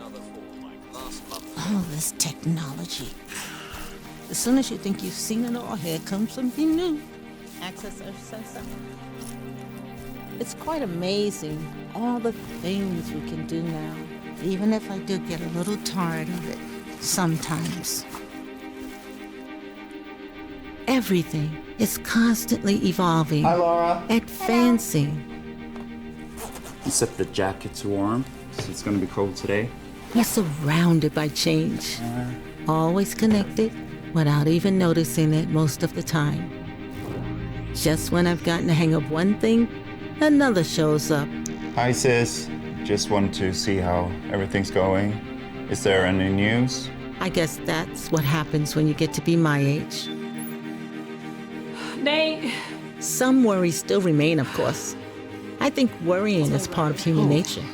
All this technology. As soon as you think you've seen it all, here comes something new. Access Earth sensor. It's quite amazing, all the things we can do now, even if I do get a little tired of it sometimes. Everything is constantly evolving. Hi, Laura. Advancing. You set the jacket to warm, so it's gonna be cold today. We're surrounded by change. Always connected without even noticing it most of the time. Just when I've gotten the hang of one thing, another shows up. Hi, sis. Just wanted to see how everything's going. Is there any news? I guess that's what happens when you get to be my age. Nate. Some worries still remain, of course. I think worrying is part of human nature.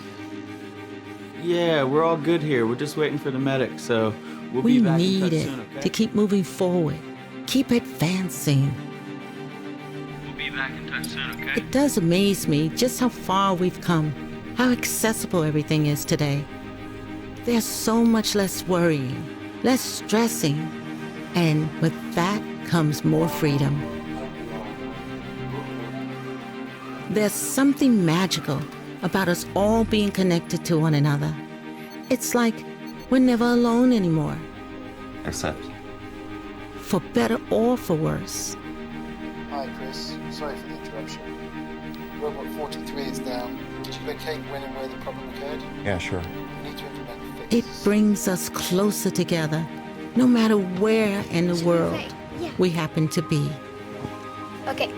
Yeah, we're all good here. We're just waiting for the medic, so we'll We be back in need touch it soon, okay? to keep moving forward, keep advancing. We'll be back in touch soon, okay? It does amaze me just how far we've come, how accessible everything is today. There's so much less worrying, less stressing, and with that comes more freedom. There's something magical about us all being connected to one another. It's like we're never alone anymore, Except. for better or for worse. Hi Chris, sorry for the interruption. Robot 43 is down. Did you locate when and where the problem occurred? Yeah, sure. We need to implement It fixes. brings us closer together, no matter where in the world we happen to be. Okay.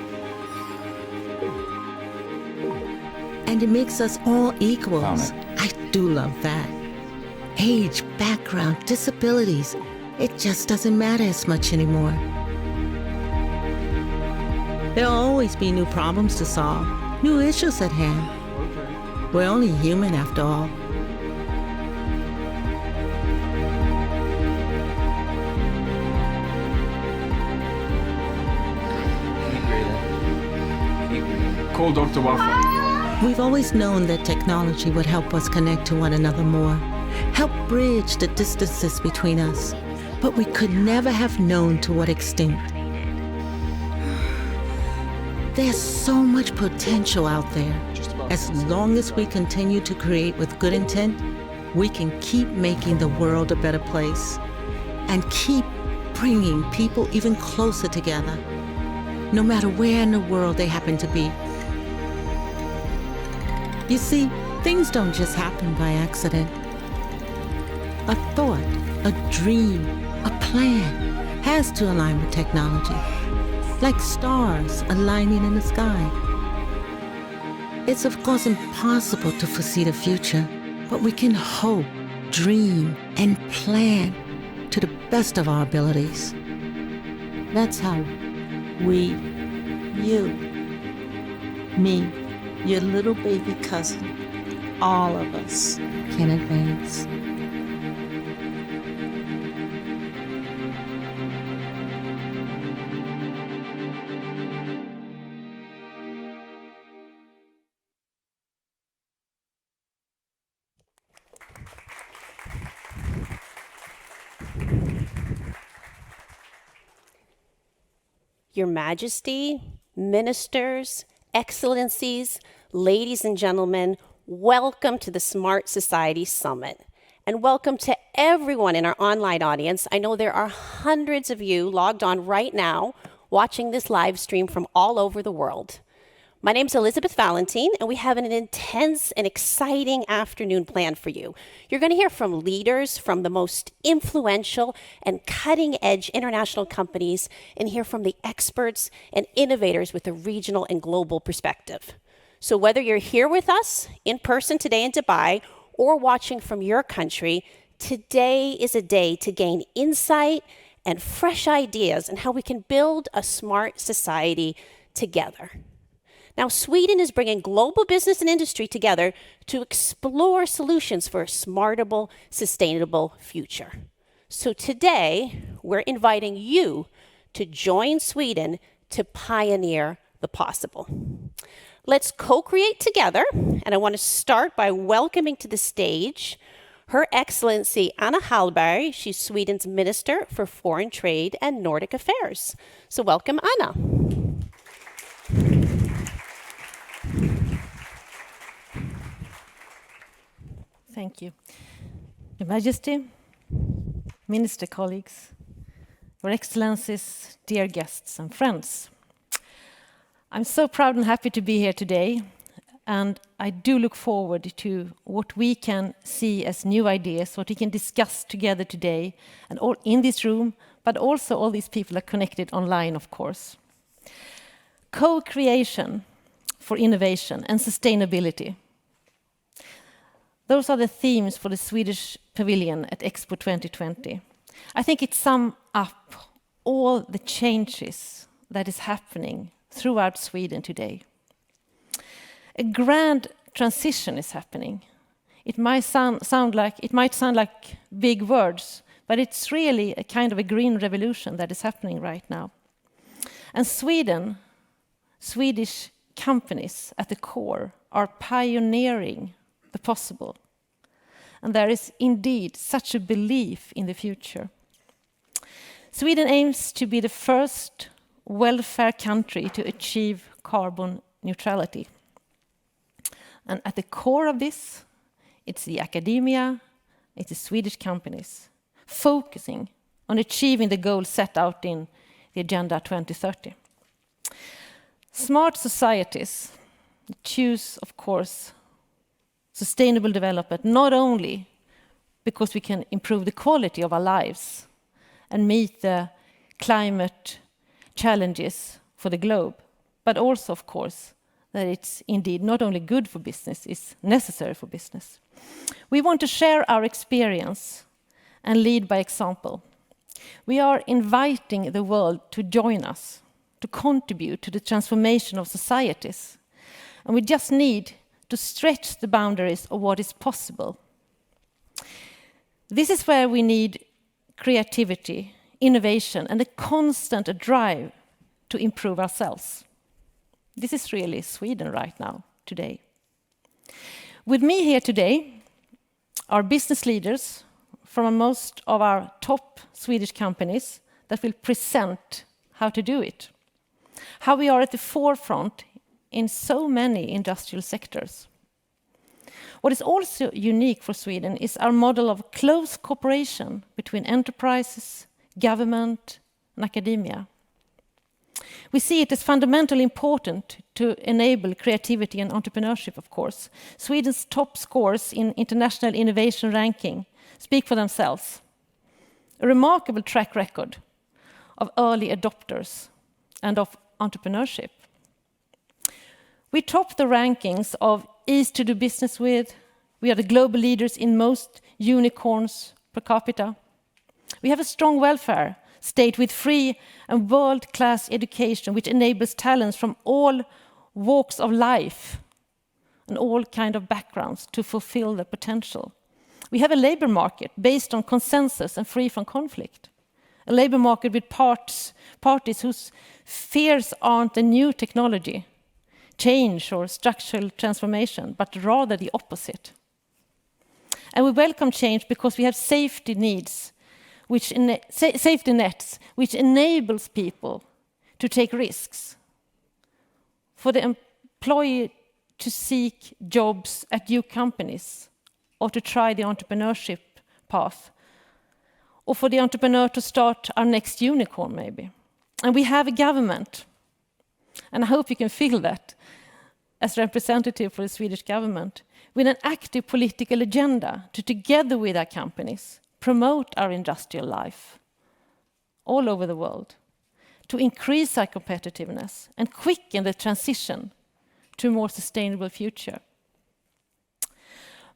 And it makes us all equals. Found I do love that. Age, background, disabilities, it just doesn't matter as much anymore. There'll always be new problems to solve, new issues at hand. We're only human after all. Call Dr. Wafa. We've always known that technology would help us connect to one another more, help bridge the distances between us, but we could never have known to what extent. There's so much potential out there. As long as we continue to create with good intent, we can keep making the world a better place and keep bringing people even closer together, no matter where in the world they happen to be. You see, things don't just happen by accident. A thought, a dream, a plan has to align with technology, like stars aligning in the sky. It's of course impossible to foresee the future, but we can hope, dream, and plan to the best of our abilities. That's how we, you, me, your little baby cousin, all of us can advance. Your Majesty, ministers, excellencies, ladies and gentlemen, welcome to the Smart Society Summit. And welcome to everyone in our online audience. I know there are hundreds of you logged on right now watching this live stream from all over the world. My name's Elizabeth Valentine, and we have an intense and exciting afternoon planned for you. You're going to hear from leaders from the most influential and cutting-edge international companies, and hear from the experts and innovators with a regional and global perspective. So whether you're here with us in person today in Dubai or watching from your country, today is a day to gain insight and fresh ideas on how we can build a smart society together. Now, Sweden is bringing global business and industry together to explore solutions for a smartable, sustainable future. So today, we're inviting you to join Sweden to pioneer the possible. Let's co-create together, and I want to start by welcoming to the stage Her Excellency Anna Hallberg, she's Sweden's Minister for Foreign Trade and Nordic Affairs. So welcome, Anna. Thank you. Your Majesty, Minister colleagues, Your Excellencies, dear guests and friends. I'm so proud and happy to be here today, and I do look forward to what we can see as new ideas, what we can discuss together today, and all in this room, but also all these people are connected online, of course. Co-creation for innovation and sustainability. Those are the themes for the Swedish Pavilion at Expo 2020. I think it sums up all the changes that is happening throughout Sweden today. A grand transition is happening. It might sound like big words, but it's really a kind of a green revolution that is happening right now. And Swedish companies at the core are pioneering the possible. And there is indeed such a belief in the future. Sweden aims to be the first welfare country to achieve carbon neutrality. And at the core of this, it's the academia, it's the Swedish companies, focusing on achieving the goals set out in the Agenda 2030. Smart societies choose, of course, sustainable development, not only because we can improve the quality of our lives and meet the climate challenges for the globe, but also, of course, that it's indeed not only good for business, it's necessary for business. We want to share our experience and lead by example. We are inviting the world to join us, to contribute to the transformation of societies. And we just need to stretch the boundaries of what is possible. This is where we need creativity, innovation, and a constant drive to improve ourselves. This is really Sweden right now, today. With me here today are business leaders from most of our top Swedish companies that will present how to do it, how we are at the forefront in so many industrial sectors. What is also unique for Sweden is our model of close cooperation between enterprises, government, and academia. We see it as fundamentally important to enable creativity and entrepreneurship, of course. Sweden's top scores in international innovation ranking speak for themselves. A remarkable track record of early adopters and of entrepreneurship. We top the rankings of ease to do business with. We are the global leaders in most unicorns per capita. We have a strong welfare state with free and world-class education, which enables talents from all walks of life and all kind of backgrounds to fulfill their potential. We have a labor market based on consensus and free from conflict. A labor market with parties whose fears aren't a new technology, change or structural transformation, but rather the opposite. And we welcome change because we have safety nets, which enables people to take risks. For the employee to seek jobs at new companies or to try the entrepreneurship path, or for the entrepreneur to start our next unicorn maybe. And we have a government, and I hope you can feel that as representative for the Swedish government, with an active political agenda to, together with our companies, promote our industrial life all over the world, to increase our competitiveness and quicken the transition to a more sustainable future.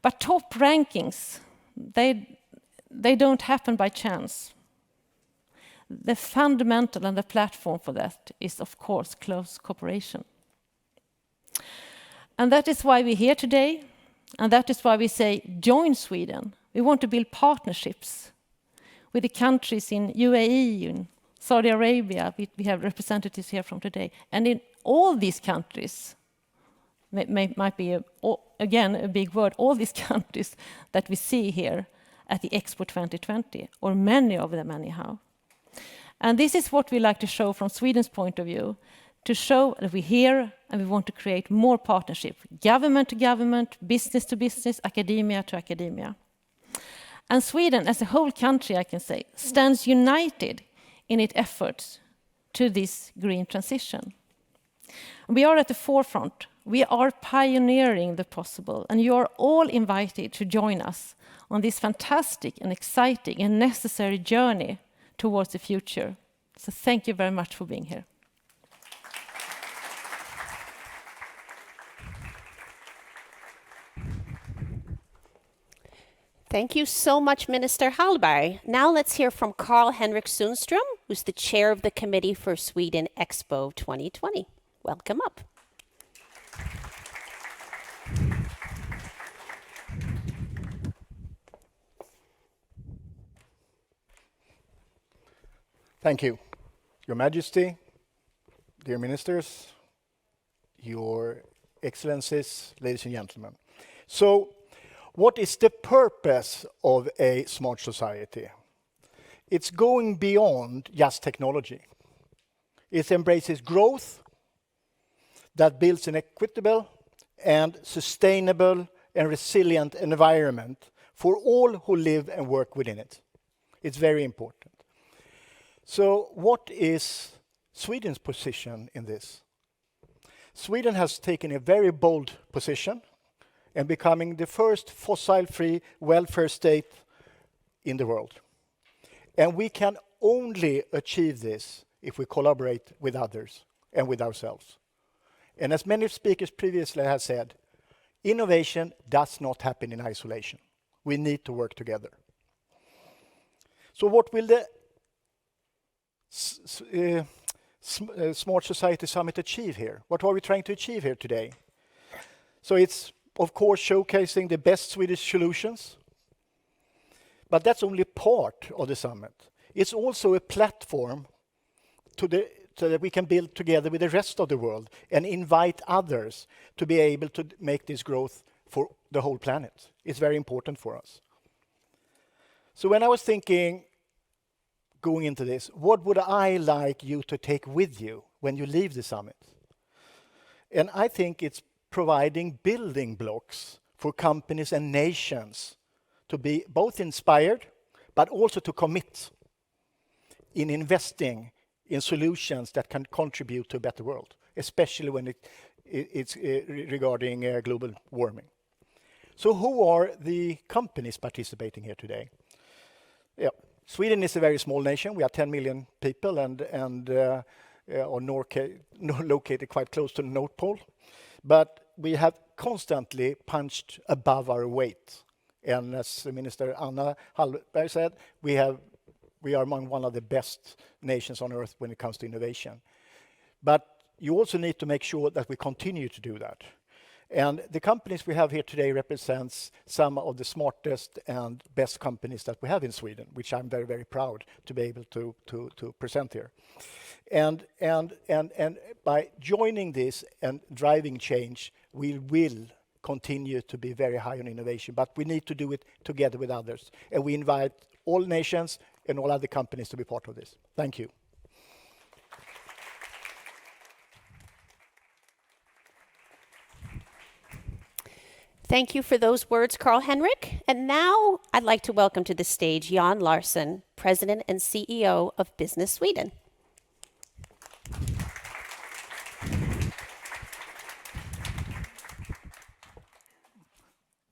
But top rankings, they don't happen by chance. The fundamental and the platform for that is, of course, close cooperation. And that is why we're here today, and that is why we say, join Sweden. We want to build partnerships with the countries in UAE, in Saudi Arabia. We have representatives here from today. And in all these countries, might be, again, a big word, all these countries that we see here at the Expo 2020, or many of them anyhow. And this is what we like to show from Sweden's point of view, to show that we're here and we want to create more partnership, government to government, business to business, academia to academia. And Sweden, as a whole country, I can say, stands united in its efforts to this green transition. We are at the forefront. We are pioneering the possible, and you are all invited to join us on this fantastic and exciting and necessary journey towards the future. So thank you very much for being here. Thank you so much, Minister Hallberg. Now let's hear from Karl-Henrik Sundström, who's the chair of the committee for Sweden Expo 2020. Welcome up. Thank you. Your Majesty, dear ministers, your excellencies, ladies and gentlemen. So, what is the purpose of a smart society? It's going beyond just technology. It embraces growth that builds an equitable and sustainable and resilient environment for all who live and work within it. It's very important. So what is Sweden's position in this? Sweden has taken a very bold position and becoming the first fossil-free welfare state in the world. And we can only achieve this if we collaborate with others and with ourselves. And as many speakers previously have said, innovation does not happen in isolation. We need to work together. So what will the Smart Society Summit achieve here? What are we trying to achieve here today? So it's, of course, showcasing the best Swedish solutions. But that's only part of the summit. It's also a platform so that we can build together with the rest of the world and invite others to be able to make this growth for the whole planet. It's very important for us. So when I was thinking, going into this, what would I like you to take with you when you leave the summit? And I think it's providing building blocks for companies and nations to be both inspired, but also to commit in investing in solutions that can contribute to a better world, especially when it's regarding global warming. So who are the companies participating here today? Yeah. Sweden is a very small nation. We are 10 million people and are located quite close to the North Pole. But we have constantly punched above our weight. And as Minister Anna Hallberg said, we are among one of the best nations on earth when it comes to innovation. But you also need to make sure that we continue to do that. And the companies we have here today represents some of the smartest and best companies that we have in Sweden, which I'm very, very proud to be able to present here. And by joining this and driving change, we will continue to be very high on innovation, but we need to do it together with others. And we invite all nations and all other companies to be part of this. Thank you. Thank you for those words, Karl-Henrik. And now I'd like to welcome to the stage Jan Larson, President and CEO of Business Sweden.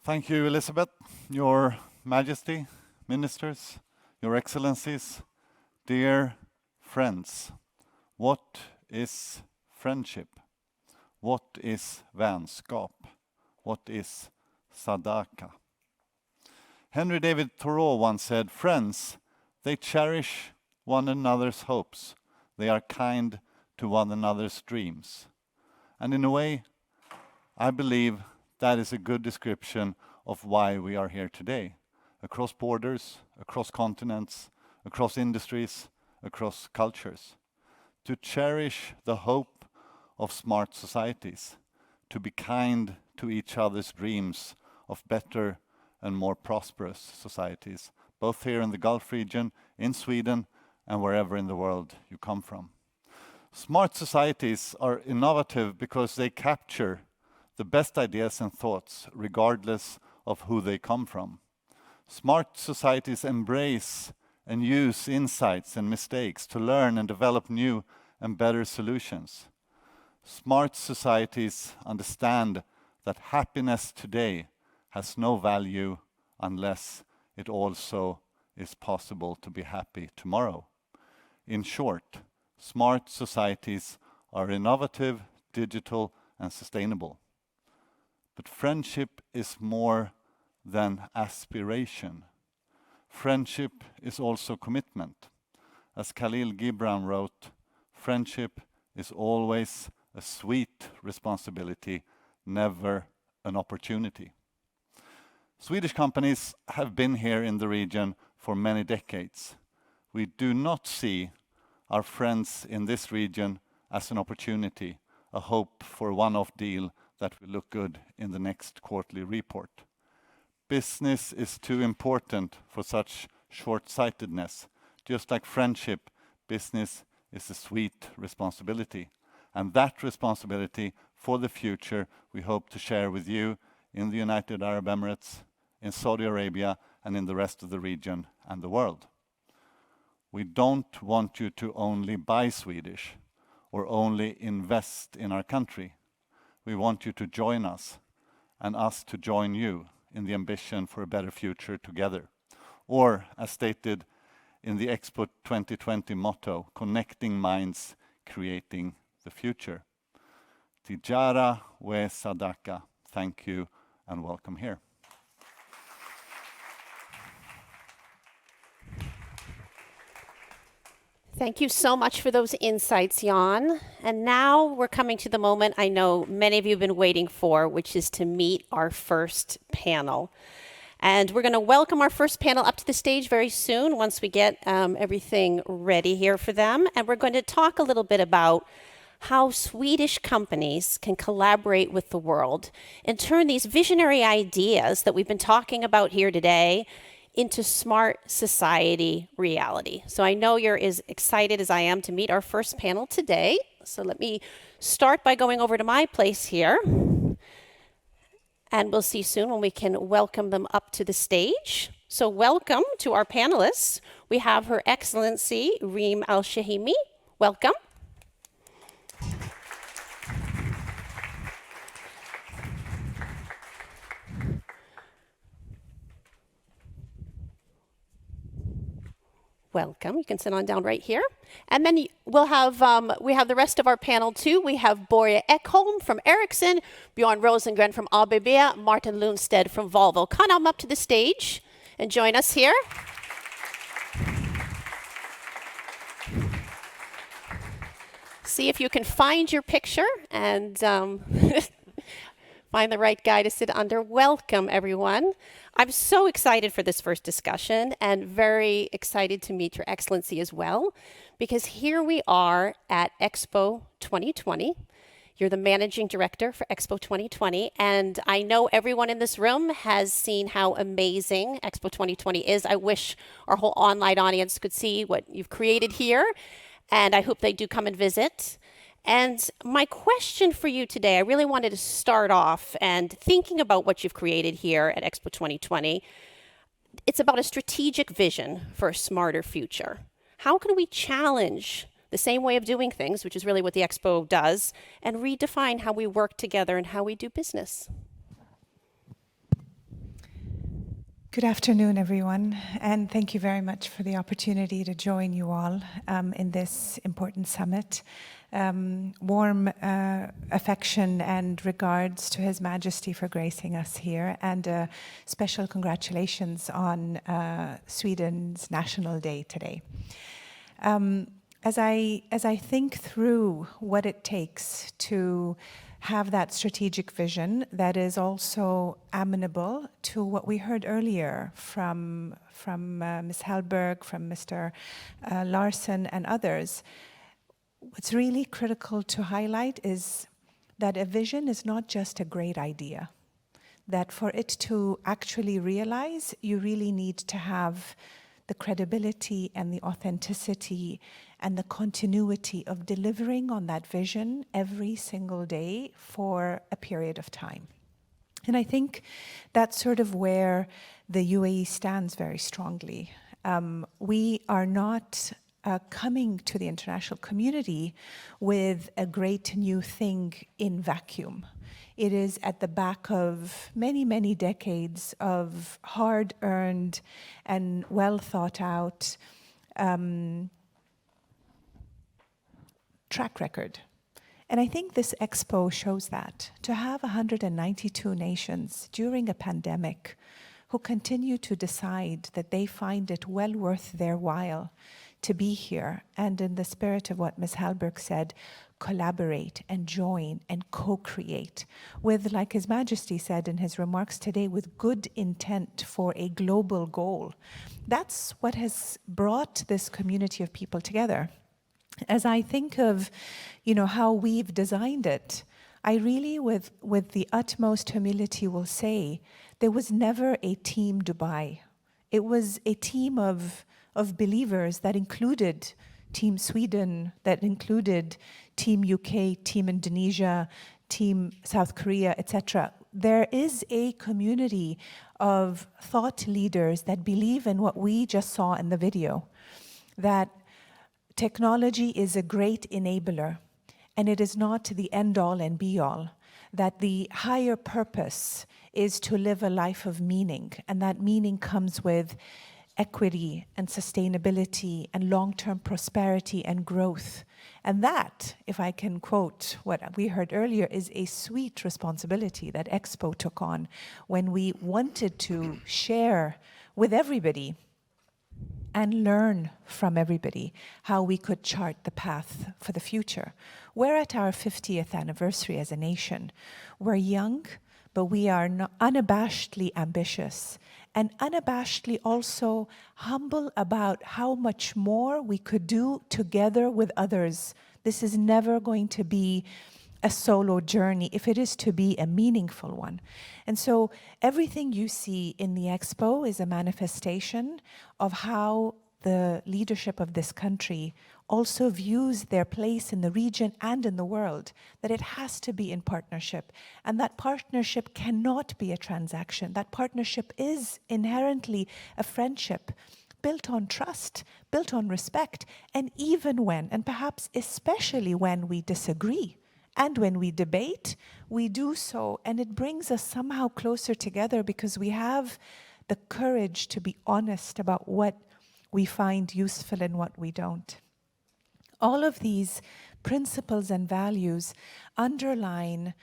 Thank you, Elizabeth, Your Majesty, Ministers, Your Excellencies, dear friends. What is friendship? What is vänskap? What is sadaka? Henry David Thoreau once said, friends, they cherish one another's hopes. They are kind to one another's dreams. And in a way, I believe that is a good description of why we are here today. Across borders, across continents, across industries, across cultures. To cherish the hope of smart societies. to be kind to each other's dreams of better and more prosperous societies, both here in the Gulf region, in Sweden, and wherever in the world you come from. Smart societies are innovative because they capture the best ideas and thoughts, regardless of who they come from. Smart societies embrace and use insights and mistakes to learn and develop new and better solutions. Smart societies understand that happiness today has no value unless it also is possible to be happy tomorrow. In short, smart societies are innovative, digital, and sustainable. But friendship is more than aspiration. Friendship is also commitment. As Khalil Gibran wrote, friendship is always a sweet responsibility, never an opportunity. Swedish companies have been here in the region for many decades. We do not see our friends in this region as an opportunity, a hope for a one-off deal that will look good in the next quarterly report. Business is too important for such short-sightedness. Just like friendship, business is a sweet responsibility. And that responsibility for the future we hope to share with you in the United Arab Emirates, in Saudi Arabia, and in the rest of the region and the world. We don't want you to only buy Swedish or only invest in our country. We want you to join us and us to join you in the ambition for a better future together. Or, as stated in the Expo 2020 motto, connecting minds, creating the future. Tijara we Sadaka. Thank you and welcome here. Thank you so much for those insights, Jan. And now we're coming to the moment I know many of you have been waiting for, which is to meet our first panel. And we're going to welcome our first panel up to the stage very soon once we get everything ready here for them. And we're going to talk a little bit about how Swedish companies can collaborate with the world and turn these visionary ideas that we've been talking about here today into smart society reality. So I know you're as excited as I am to meet our first panel today. So let me start by going over to my place here. And we'll see soon when we can welcome them up to the stage. So welcome to our panelists. We have Her Excellency Reem Al-Shahimi. Welcome. Welcome. You can sit on down right here. And then we'll have we have the rest of our panel too. We have Borje Ekholm from Ericsson, Bjorn Rosengren from ABB, Martin Lundstedt from Volvo. Come up to the stage and join us here. See if you can find your picture and find the right guy to sit under. Welcome, everyone. I'm so excited for this first discussion and very excited to meet Your Excellency as well, because here we are at Expo 2020. You're the managing director for Expo 2020, and I know everyone in this room has seen how amazing Expo 2020 is. I wish our whole online audience could see what you've created here, and I hope they do come and visit. And my question for you today, I really wanted to start off and thinking about what you've created here at Expo 2020. It's about a strategic vision for a smarter future. How can we challenge the same way of doing things, which is really what the Expo does, and redefine how we work together and how we do business? Good afternoon, everyone, and thank you very much for the opportunity to join you all in this important summit. Warm affection and regards to His Majesty for gracing us here, and special congratulations on Sweden's National Day today. As I think through what it takes to have that strategic vision that is also amenable to what we heard earlier from Ms. Hallberg, from Mr. Larson and others, what's really critical to highlight is that a vision is not just a great idea, that for it to actually realize, you really need to have the credibility and the authenticity and the continuity of delivering on that vision every single day for a period of time. And I think that's sort of where the UAE stands very strongly. We are not coming to the international community with a great new thing in vacuum. It is at the back of many, many decades of hard-earned and well-thought-out track record. And I think this Expo shows that. To have 192 nations during a pandemic who continue to decide that they find it well worth their while to be here, and in the spirit of what Ms. Hallberg said, collaborate and join and co-create with, like His Majesty said in his remarks today, with good intent for a global goal. That's what has brought this community of people together. As I think of, how we've designed it, I really, with the utmost humility, will say there was never a Team Dubai. It was a team of believers that included Team Sweden, that included Team UK, Team Indonesia, Team South Korea, etc. There is a community of thought leaders that believe in what we just saw in the video, that technology is a great enabler, and it is not the end-all and be-all, that the higher purpose is to live a life of meaning, and that meaning comes with equity and sustainability and long-term prosperity and growth. And that, if I can quote what we heard earlier, is a sweet responsibility that Expo took on when we wanted to share with everybody and learn from everybody how we could chart the path for the future. We're at our 50th anniversary as a nation. We're young, but we are unabashedly ambitious and unabashedly also humble about how much more we could do together with others. This is never going to be a solo journey if it is to be a meaningful one. And so everything you see in the Expo is a manifestation of how the leadership of this country also views their place in the region and in the world, that it has to be in partnership. And that partnership cannot be a transaction. That partnership is inherently a friendship built on trust, built on respect, and even when, and perhaps especially when we disagree, and when we debate, we do so, and it brings us somehow closer together because we have the courage to be honest about what we find useful and what we don't. All of these principles and values underline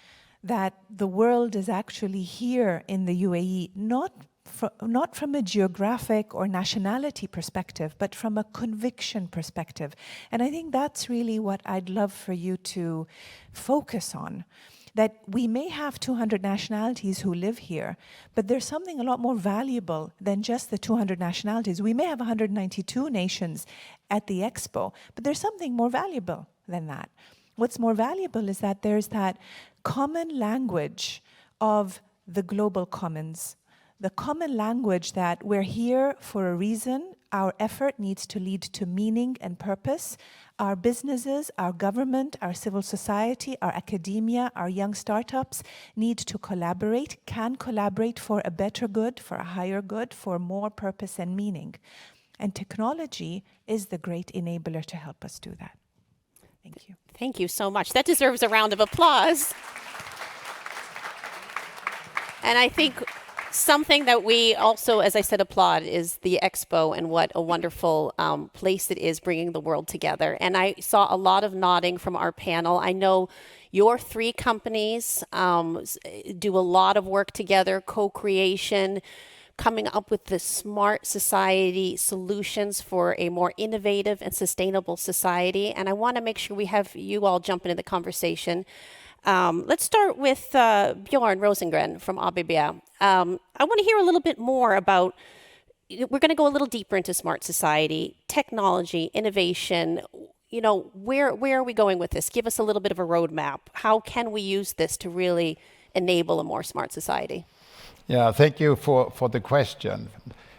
that the world is actually here in the UAE, not from a geographic or nationality perspective, but from a conviction perspective. And I think that's really what I'd love for you to focus on. That we may have 200 nationalities who live here, but there's something a lot more valuable than just the 200 nationalities. We may have 192 nations at the Expo, but there's something more valuable than that. What's more valuable is that there's that common language of the global commons, the common language that we're here for a reason. Our effort needs to lead to meaning and purpose. Our businesses, our government, our civil society, our academia, our young startups need to collaborate, can collaborate for a better good, for a higher good, for more purpose and meaning. And technology is the great enabler to help us do that. Thank you. Thank you so much. That deserves a round of applause. And I think something that we also, as I said, applaud is the Expo and what a wonderful place it is bringing the world together. And I saw a lot of nodding from our panel. I know your three companies do a lot of work together, co-creation, coming up with the smart society solutions for a more innovative and sustainable society. And I want to make sure we have you all jump into the conversation. Let's start with Bjorn Rosengren from ABB. I want to hear a little bit more about, we're going to go a little deeper into smart society, technology, innovation. where are we going with this? Give us a little bit of a roadmap. How can we use this to really enable a more smart society? Yeah, thank you for the question.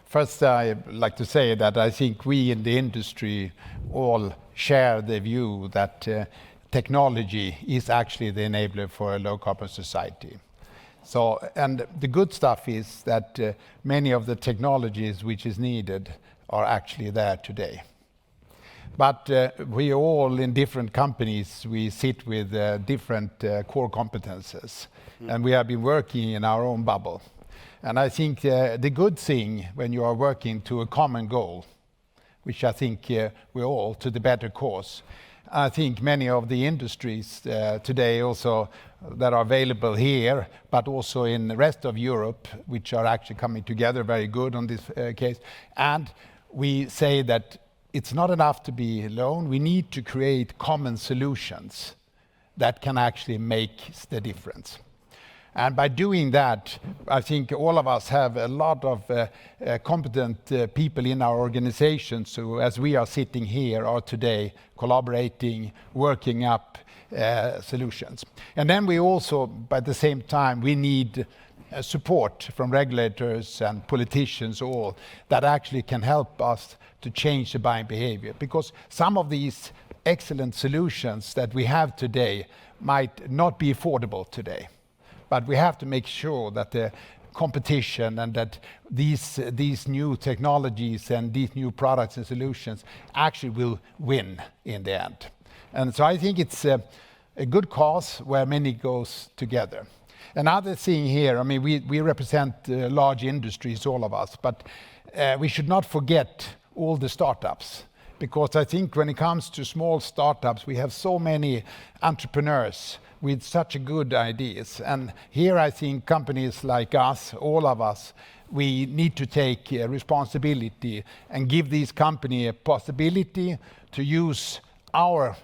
First, I'd like to say that I think we in the industry all share the view that technology is actually the enabler for a low-carbon society. So, and the good stuff is that many of the technologies which is needed are actually there today. But we all in different companies, we sit with different core competences, and we have been working in our own bubble. And I think the good thing when you are working to a common goal, which I think we're all to the better cause, I think many of the industries today also that are available here, but also in the rest of Europe, which are actually coming together very good on this case. And we say that it's not enough to be alone. We need to create common solutions that can actually make the difference. And by doing that, I think all of us have a lot of competent people in our organizations who, as we are sitting here, are today collaborating, working up solutions. And then we also, by the same time, we need support from regulators and politicians all that actually can help us to change the buying behavior. Because some of these excellent solutions that we have today might not be affordable today. But we have to make sure that the competition and that these new technologies and these new products and solutions actually will win in the end. And so I think it's a good cause where many goes together. Another thing here, I mean, we represent large industries, all of us, but we should not forget all the startups. Because I think when it comes to small startups, we have so many entrepreneurs with such good ideas. And here I think companies like us, all of us, we need to take responsibility and give these companies a possibility to use our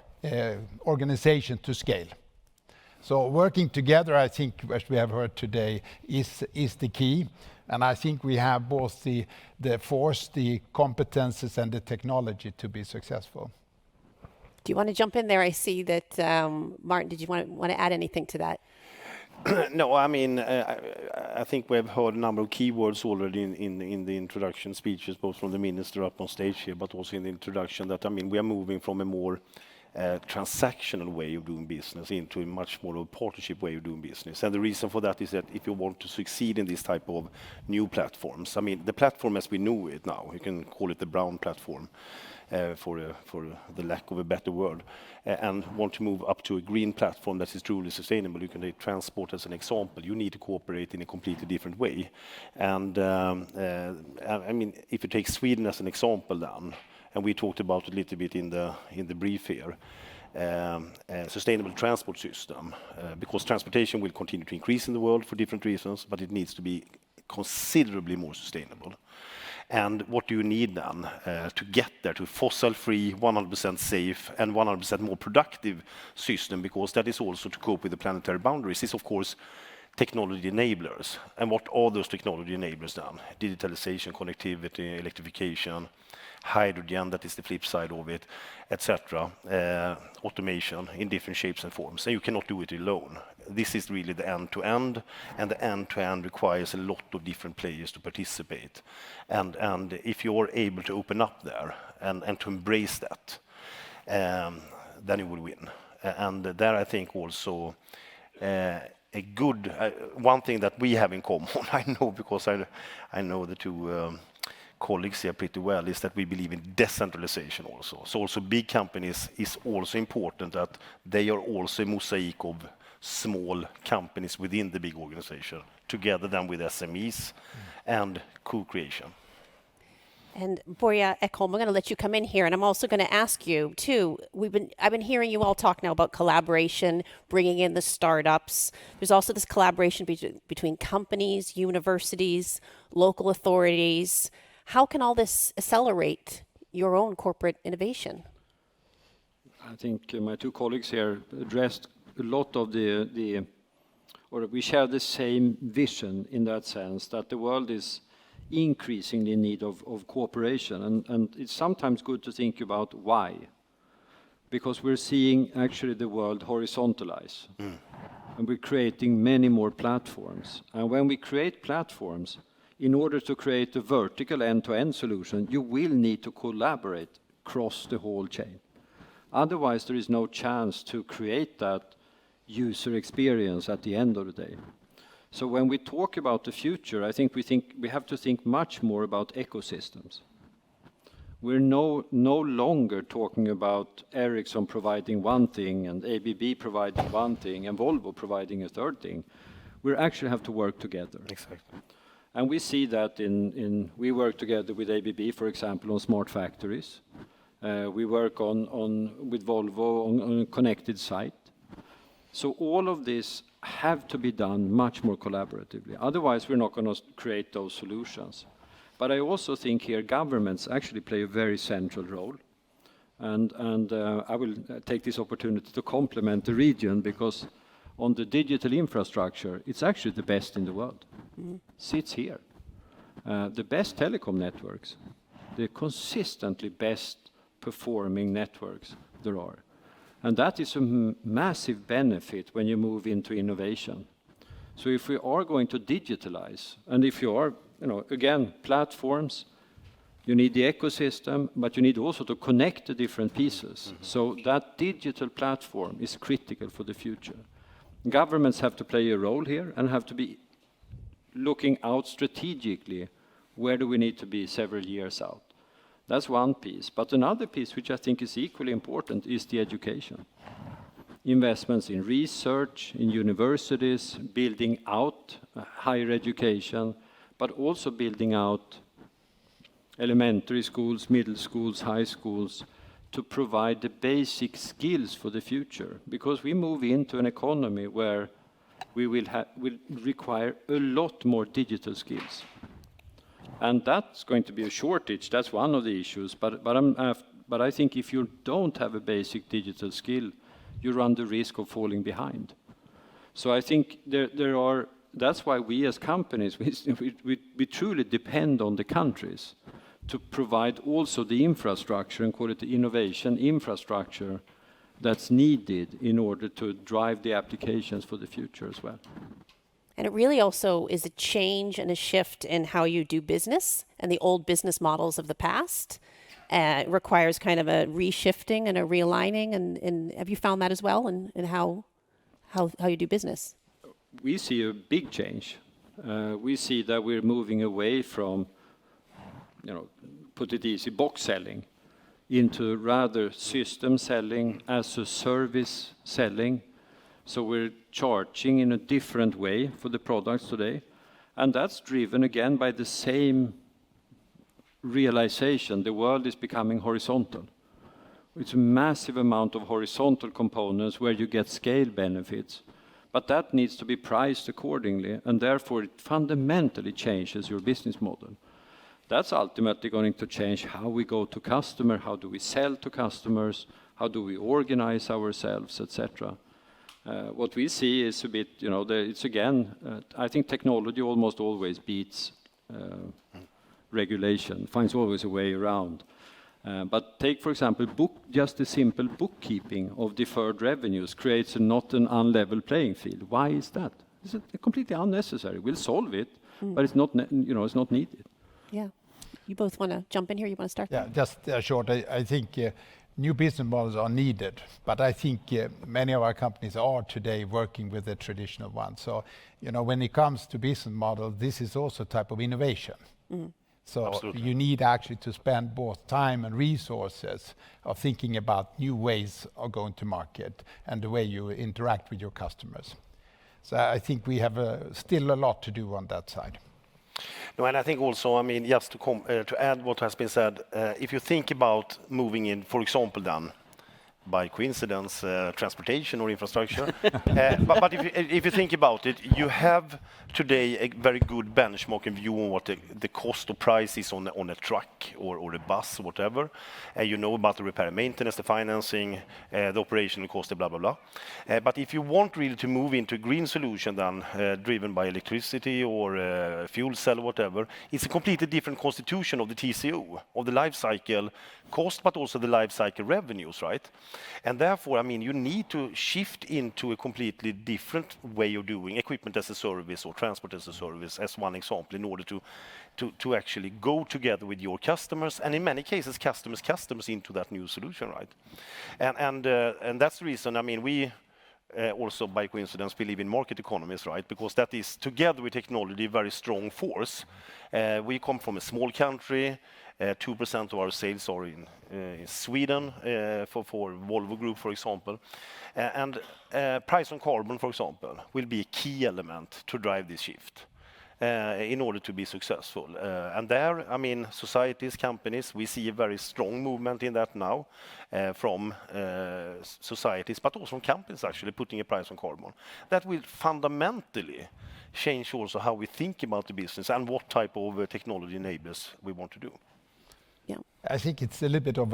organization to scale. So working together, I think, as we have heard today, is the key. And I think we have both the force, the competences, and the technology to be successful. Do you want to jump in there? I see that, Martin, did you want to add anything to that? No, I mean, I think we've heard a number of keywords already in the introduction speeches, both from the minister up on stage here, but also in the introduction that, I mean, we are moving from a more transactional way of doing business into a much more of a partnership way of doing business. And the reason for that is that if you want to succeed in this type of new platforms, I mean, the platform as we know it now, you can call it the brown platform, for the lack of a better word, and want to move up to a green platform that is truly sustainable. You can take transport as an example. You need to cooperate in a completely different way. And I mean, if you take Sweden as an example then, and we talked about it a little bit in the brief here, sustainable transport system, because transportation will continue to increase in the world for different reasons, but it needs to be considerably more sustainable. And what do you need then to get there to fossil-free, 100% safe, and 100% more productive system? Because that is also to cope with the planetary boundaries. Is of course technology enablers. And what are those technology enablers then? Digitalization, connectivity, electrification, hydrogen, that is the flip side of it, etc. Automation in different shapes and forms. And you cannot do it alone. This is really the end-to-end, and the end-to-end requires a lot of different players to participate. And if you're able to open up there and to embrace that, then you will win. And there I think also a good, one thing that we have in common, I know because I know the two colleagues here pretty well, is that we believe in decentralization also. So also big companies is also important that they are also a mosaic of small companies within the big organization, together then with SMEs and co-creation. And Borja Ekholm, I'm going to let you come in here, and I'm also going to ask you too. I've been hearing you all talk now about collaboration, bringing in the startups. There's also this collaboration between companies, universities, local authorities. How can all this accelerate your own corporate innovation? I think my two colleagues here addressed a lot of or we share the same vision in that sense, that the world is increasingly in need of cooperation. And it's sometimes good to think about why. because we're seeing actually the world horizontalize. And we're creating many more platforms. And when we create platforms, in order to create a vertical end-to-end solution, you will need to collaborate across the whole chain. Otherwise, there is no chance to create that user experience at the end of the day. So when we talk about the future, I think we have to think much more about ecosystems. We're no longer talking about Ericsson providing one thing and ABB providing one thing and Volvo providing a third thing. We actually have to work together. Exactly. And we see that we work together with ABB, for example, on smart factories. We work with Volvo on a connected site. So all of this have to be done much more collaboratively. Otherwise, we're not going to create those solutions. But I also think here governments actually play a very central role. And I will take this opportunity to compliment the region, because on the digital infrastructure, it's actually the best in the world. Sits here. The best telecom networks, the consistently best performing networks there are. And that is a massive benefit when you move into innovation. So if we are going to digitalize, and if you are, again, platforms, you need the ecosystem, but you need also to connect the different pieces. So that digital platform is critical for the future. Governments have to play a role here and have to be looking out strategically, where do we need to be several years out. That's one piece. But another piece, which I think is equally important, is the education. Investments in research, in universities, building out higher education, but also building out elementary schools, middle schools, high schools, to provide the basic skills for the future. Because we move into an economy where we will require a lot more digital skills. And that's going to be a shortage. That's one of the issues. But I think if you don't have a basic digital skill, you run the risk of falling behind. So I think that's why we as companies, we truly depend on the countries to provide also the infrastructure, and call it the innovation infrastructure, that's needed in order to drive the applications for the future as well. And it really also is a change and a shift in how you do business, and the old business models of the past. It requires kind of a reshifting and a realigning. And have you found that as well in how you do business? We see a big change. We see that we're moving away from, put it easy, box selling into rather system selling, as a service selling. So we're charging in a different way for the products today. And that's driven again by the same realization. The world is becoming horizontal. It's a massive amount of horizontal components where you get scale benefits. But that needs to be priced accordingly, and therefore it fundamentally changes your business model. That's ultimately going to change how we go to customer, how do we sell to customers, how do we organize ourselves, etc. What we see is a bit, it's again, I think technology almost always beats regulation, finds always a way around. But take, for example, just a simple bookkeeping of deferred revenues creates not an unlevel playing field. Why is that? It's completely unnecessary. We'll solve it, but it's not, it's not needed. Yeah. You both want to jump in here? You want to start? Yeah, just short. I think new business models are needed, but I think many of our companies are today working with the traditional ones. So, when it comes to business model, this is also a type of innovation. So absolutely. You need actually to spend both time and resources of thinking about new ways of going to market and the way you interact with your customers. So I think we have still a lot to do on that side. No, and I think also, just to add what has been said, if you think about moving in, for example, then, by coincidence, transportation or infrastructure. But if you think about it, you have today a very good benchmarking view on what the cost or price is on a truck or a bus or whatever. You know about the repair and maintenance, the financing, the operational cost, blah, blah, blah. But if you want really to move into a green solution then, driven by electricity or fuel cell or whatever, it's a completely different constitution of the TCO, of the life cycle cost, but also the life cycle revenues, right? And therefore, I mean, you need to shift into a completely different way of doing equipment as a service or transport as a service, as one example, in order to actually go together with your customers, and in many cases, customers into that new solution, right? And that's the reason, I mean, we also by coincidence believe in market economies, right? Because that is, together with technology, a very strong force. We come from a small country. 2% of our sales are in Sweden for Volvo Group, for example. And price on carbon, for example, will be a key element to drive this shift in order to be successful. And there, I mean, societies, companies, we see a very strong movement in that now from societies, but also from companies actually putting a price on carbon. That will fundamentally change also how we think about the business and what type of technology enablers we want to do. Yeah. I think it's a little bit of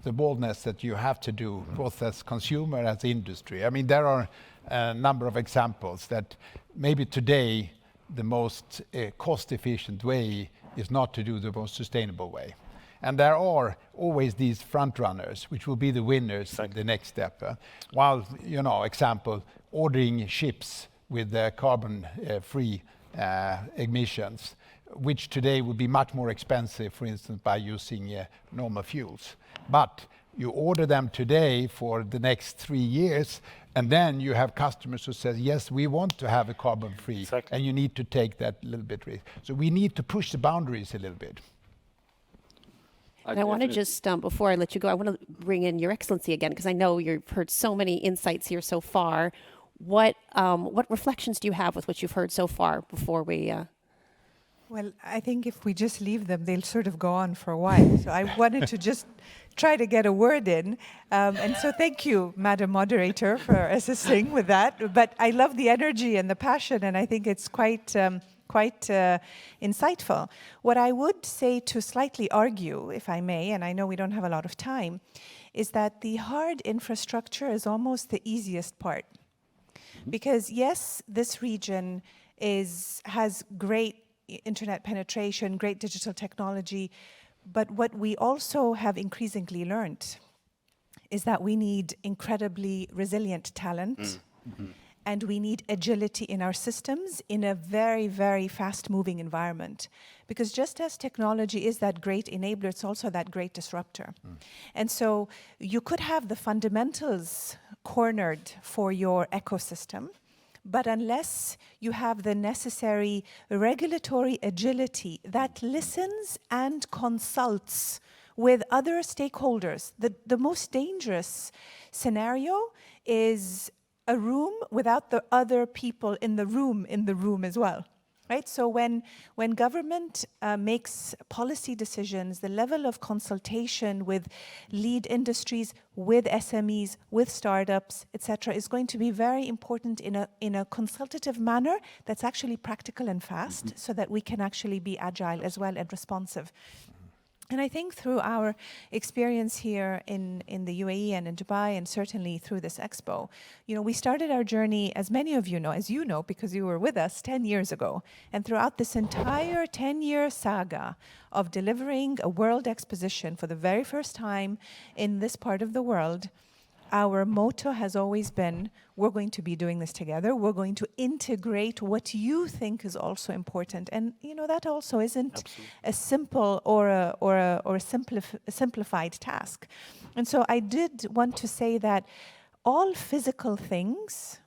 the boldness that you have to do, both as consumer and as industry. I mean, there are a number of examples that maybe today the most cost-efficient way is not to do the most sustainable way. And there are always these front runners, which will be the winners in the next step. While, you know, example, ordering ships with carbon-free emissions, which today would be much more expensive, for instance, by using normal fuels. But you order them today for the next 3 years, and then you have customers who say, yes, we want to have a carbon-free, and you need to take that little bit risk. So we need to push the boundaries a little bit. And I want to just, before I let you go, I want to bring in Your Excellency again, because I know you've heard so many insights here so far. What reflections do you have with what you've heard so far before we... Well, I think if we just leave them, they'll sort of go on for a while. So I wanted to just try to get a word in. And so thank you, Madam Moderator, for assisting with that. But I love the energy and the passion, and I think it's quite insightful. What I would say, to slightly argue, if I may, and I know we don't have a lot of time, is that the hard infrastructure is almost the easiest part. Because yes, this region has great internet penetration, great digital technology, but what we also have increasingly learned is that we need incredibly resilient talent, and we need agility in our systems in a very, very fast-moving environment. Because just as technology is that great enabler, it's also that great disruptor. And so you could have the fundamentals cornered for your ecosystem, but unless you have the necessary regulatory agility that listens and consults with other stakeholders, the most dangerous scenario is a room without the other people in the room as well. Right? So when government makes policy decisions, the level of consultation with lead industries, with SMEs, with startups, etc., is going to be very important in a consultative manner that's actually practical and fast, so that we can actually be agile as well and responsive. And I think through our experience here in the UAE and in Dubai, and certainly through this Expo, you know, we started our journey, as many of you know, as you know, because you were with us 10 years ago. And throughout this entire 10-year saga of delivering a world exposition for the very first time in this part of the world, our motto has always been, we're going to be doing this together. We're going to integrate what you think is also important. And you know, that also isn't a simple or a simplified task. And so I did want to say that all physical things,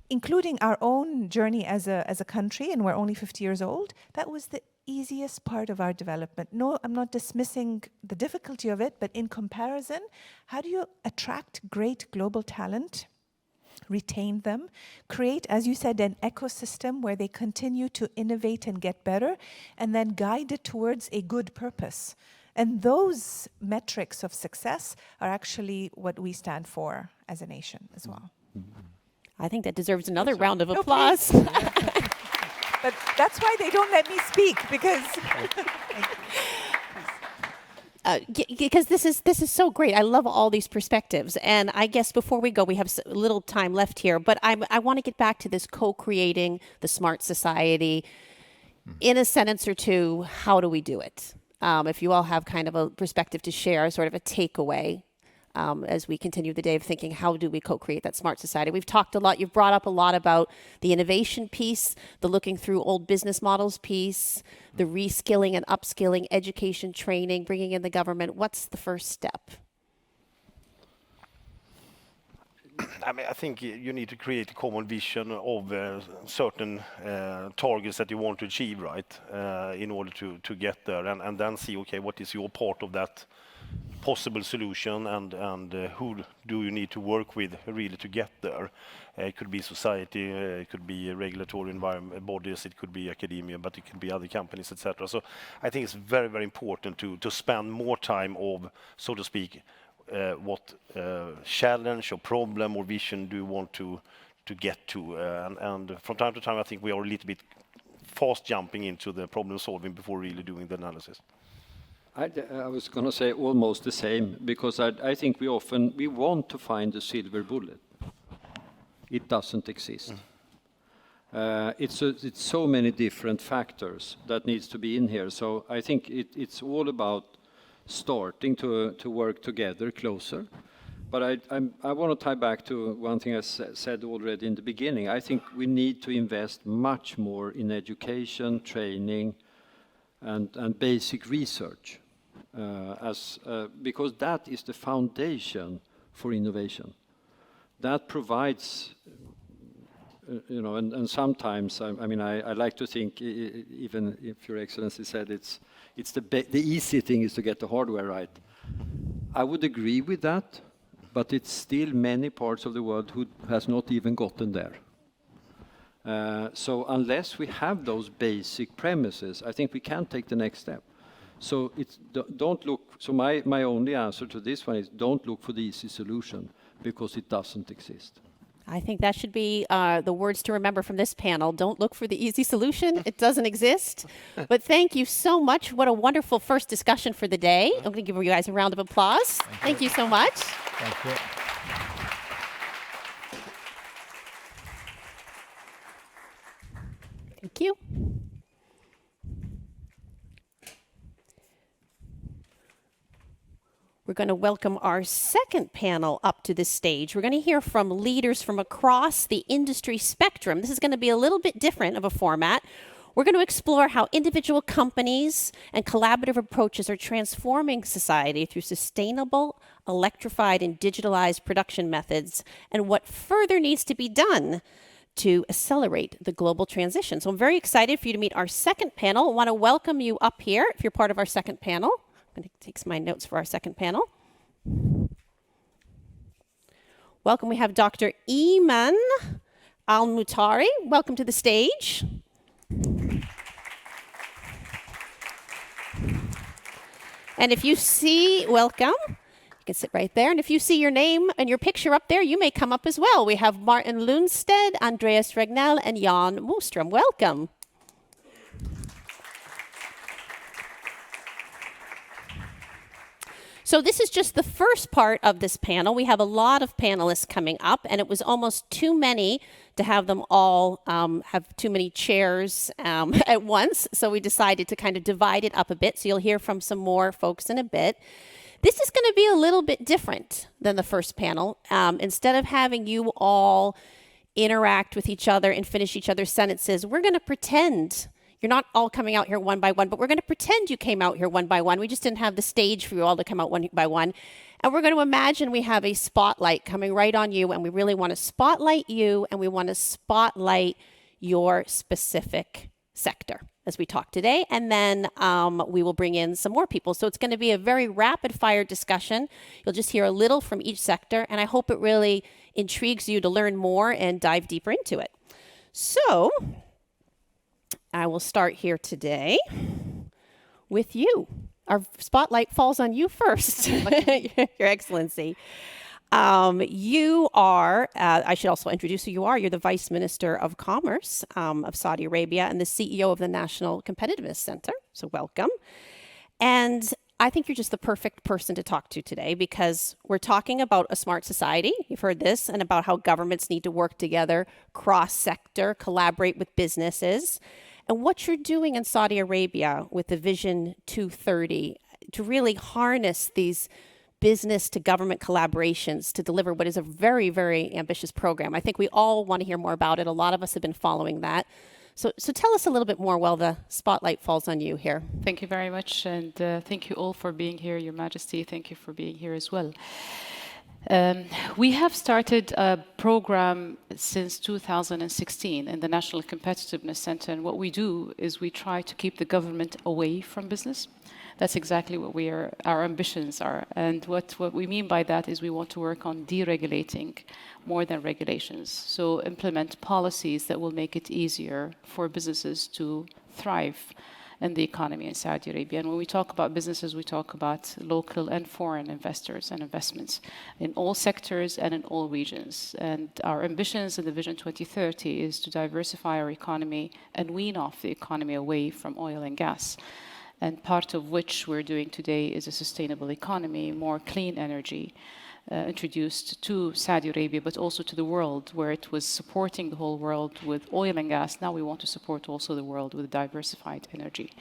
including our own journey as a country, and we're only 50 years old, that was the easiest part of our development. No, I'm not dismissing the difficulty of it, but in comparison, how do you attract great global talent, retain them, create, as you said, an ecosystem where they continue to innovate and get better, and then guide it towards a good purpose? And those metrics of success are actually what we stand for as a nation as well. I think that deserves another round of applause. But that's why they don't let me speak, because because this is so great. I love all these perspectives. And I guess before we go, we have a little time left here, but I want to get back to this co-creating the smart society. In a sentence or two, how do we do it? If you all have kind of a perspective to share, sort of a takeaway as we continue the day of thinking, how do we co-create that smart society? We've talked a lot, you've brought up a lot about the innovation piece, the looking through old business models piece, the reskilling and upskilling, education, training, bringing in the government. What's the first step? I mean, I think you need to create a common vision of certain targets that you want to achieve, right, in order to get there, and then see, okay, what is your part of that possible solution, and who do you need to work with really to get there? It could be society, it could be regulatory environment bodies, it could be academia, but it could be other companies, etc. So I think it's very, very important to spend more time of, so to speak, what challenge or problem or vision do you want to get to, and from time to time I think we are a little bit fast jumping into the problem solving before really doing the analysis. I was going to say almost the same, because I think we want to find the silver bullet. It doesn't exist. It's so many different factors that needs to be in here. So I think it's all about starting to work together closer. But I want to tie back to one thing I said already in the beginning. I think we need to invest much more in education, training, and basic research, because that is the foundation for innovation. That provides, and sometimes, I mean, I like to think, even if Your Excellency said it's the easy thing is to get the hardware right. I would agree with that, but it's still many parts of the world who has not even gotten there. So unless we have those basic premises, I think we can't take the next step. So don't look. So my only answer to this one is don't look for the easy solution, because it doesn't exist. I think that should be the words to remember from this panel. Don't look for the easy solution. It doesn't exist. But thank you so much. What a wonderful first discussion for the day. I'm going to give you guys a round of applause. Thank you so much. Thank you. Thank you. We're going to welcome our second panel up to the stage. We're going to hear from leaders from across the industry spectrum. This is going to be a little bit different of a format. We're going to explore how individual companies and collaborative approaches are transforming society through sustainable, electrified, and digitalized production methods, and what further needs to be done to accelerate the global transition. So I'm very excited for you to meet our second panel. I want to welcome you up here if you're part of our second panel. I'm going to take my notes for our second panel. Welcome. We have Dr. Iman Al-Mutari. Welcome to the stage. And if you see, welcome. You can sit right there. And if you see your name and your picture up there, you may come up as well. We have Martin Lundstedt, Andreas Regnell, and Jan Moström. Welcome. So this is just the first part of this panel. We have a lot of panelists coming up, and it was almost too many to have them all have too many chairs at once. So we decided to kind of divide it up a bit. So you'll hear from some more folks in a bit. This is going to be a little bit different than the first panel. Instead of having you all interact with each other and finish each other's sentences, we're going to pretend. You're not all coming out here one by one, but we're going to pretend you came out here one by one. We just didn't have the stage for you all to come out one by one. And we're going to imagine we have a spotlight coming right on you, and we really want to spotlight you, and we want to spotlight your specific sector as we talk today. And then we will bring in some more people. So it's going to be a very rapid fire discussion. You'll just hear a little from each sector, and I hope it really intrigues you to learn more and dive deeper into it. So I will start here today with you. Our spotlight falls on you first, Your Excellency. You are, I should also introduce who you are. You're the Vice Minister of Commerce of Saudi Arabia and the CEO of the National Competitiveness Center. So welcome. And I think you're just the perfect person to talk to today, because we're talking about a smart society. You've heard this, and about how governments need to work together, cross-sector, collaborate with businesses. And what you're doing in Saudi Arabia with the Vision 2030 to really harness these business to government collaborations to deliver what is a very, very ambitious program. I think we all want to hear more about it. A lot of us have been following that. So tell us a little bit more while the spotlight falls on you here. Thank you very much, and thank you all for being here, Your Majesty. Thank you for being here as well. We have started a program since 2016 in the National Competitiveness Center, and what we do is we try to keep the government away from business. That's exactly what our ambitions are. And what we mean by that is we want to work on deregulating more than regulations. So implement policies that will make it easier for businesses to thrive in the economy in Saudi Arabia. And when we talk about businesses, we talk about local and foreign investors and investments in all sectors and in all regions. And our ambitions in the Vision 2030 is to diversify our economy and wean off the economy away from oil and gas. And part of which we're doing today is a sustainable economy, more clean energy, introduced to Saudi Arabia, but also to the world, where it was supporting the whole world with oil and gas. Now we want to support also the world with diversified energy.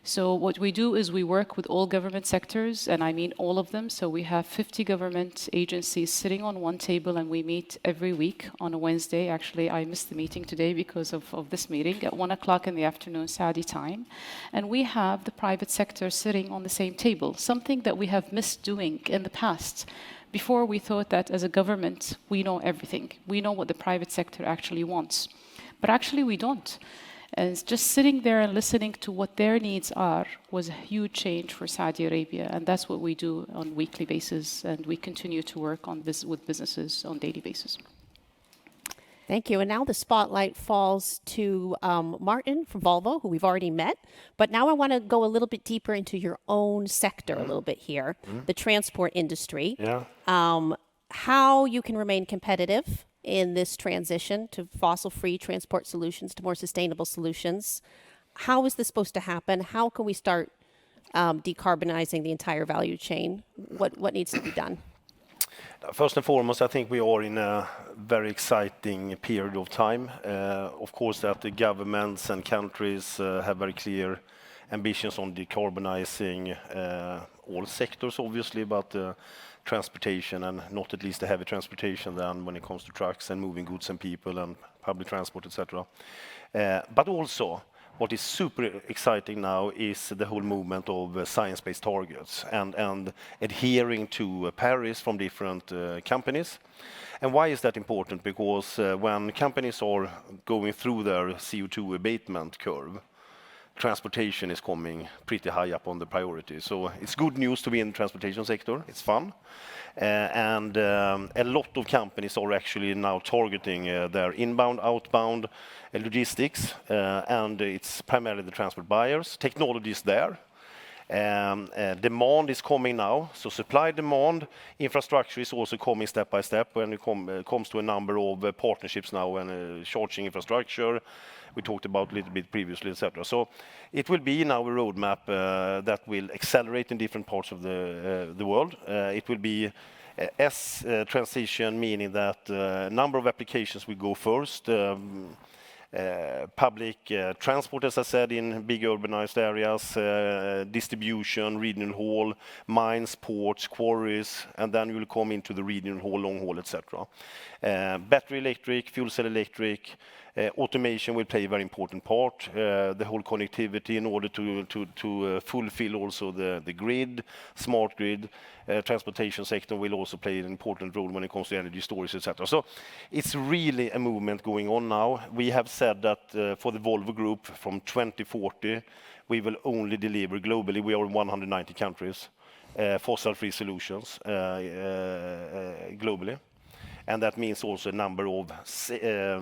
So what we do is we work with all government sectors, and I mean all of them. So we have 50 government agencies sitting on one table, and we meet every week on a Wednesday. Actually, I missed the meeting today because of this meeting at 1 o'clock in the afternoon, Saudi time. And we have the private sector sitting on the same table, something that we have missed doing in the past. Before, we thought that as a government, we know everything. We know what the private sector actually wants. But actually, we don't. And just sitting there and listening to what their needs are was a huge change for Saudi Arabia. And that's what we do on a weekly basis. And we continue to work on this with businesses on a daily basis. Thank you. And now the spotlight falls to Martin from Volvo, who we've already met. But now I want to go a little bit deeper into your own sector a little bit here, the transport industry. Yeah. How you can remain competitive in this transition to fossil-free transport solutions, to more sustainable solutions. How is this supposed to happen? How can we start decarbonizing the entire value chain? What needs to be done? First and foremost, I think we are in a very exciting period of time. Of course, that the governments and countries have very clear ambitions on decarbonizing all sectors, obviously, but transportation, and not at least the heavy transportation then when it comes to trucks and moving goods and people and public transport, etc. But also, what is super exciting now is the whole movement of science-based targets and adhering to Paris from different companies. And why is that important? Because when companies are going through their CO2 abatement curve, transportation is coming pretty high up on the priority. So it's good news to be in the transportation sector. It's fun. And a lot of companies are actually now targeting their inbound, outbound logistics. And it's primarily the transport buyers. Technology is there. Demand is coming now. So supply, demand, infrastructure is also coming step by step when it comes to a number of partnerships now and charging infrastructure. We talked about a little bit previously, etc. So it will be now a roadmap that will accelerate in different parts of the world. It will be S transition, meaning that a number of applications will go first. Public transport, as I said, in big urbanized areas, distribution, regional haul, mines, ports, quarries, and then you will come into the regional haul, long haul, etc. Battery electric, fuel cell electric, automation will play a very important part. The whole connectivity in order to fulfill also the grid, smart grid. Transportation sector will also play an important role when it comes to energy storage, etc. So it's really a movement going on now. We have said that for the Volvo Group from 2040, we will only deliver globally, we are in 190 countries, fossil-free solutions globally. And that means also a number of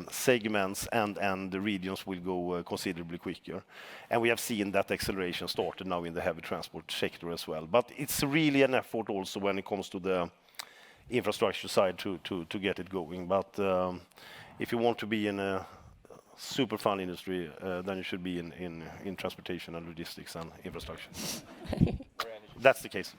segments and the regions will go considerably quicker. And we have seen that acceleration started now in the heavy transport sector as well. But it's really an effort also when it comes to the infrastructure side to get it going. But if you want to be in a super fun industry, then you should be in transportation and logistics and infrastructure. That's the case.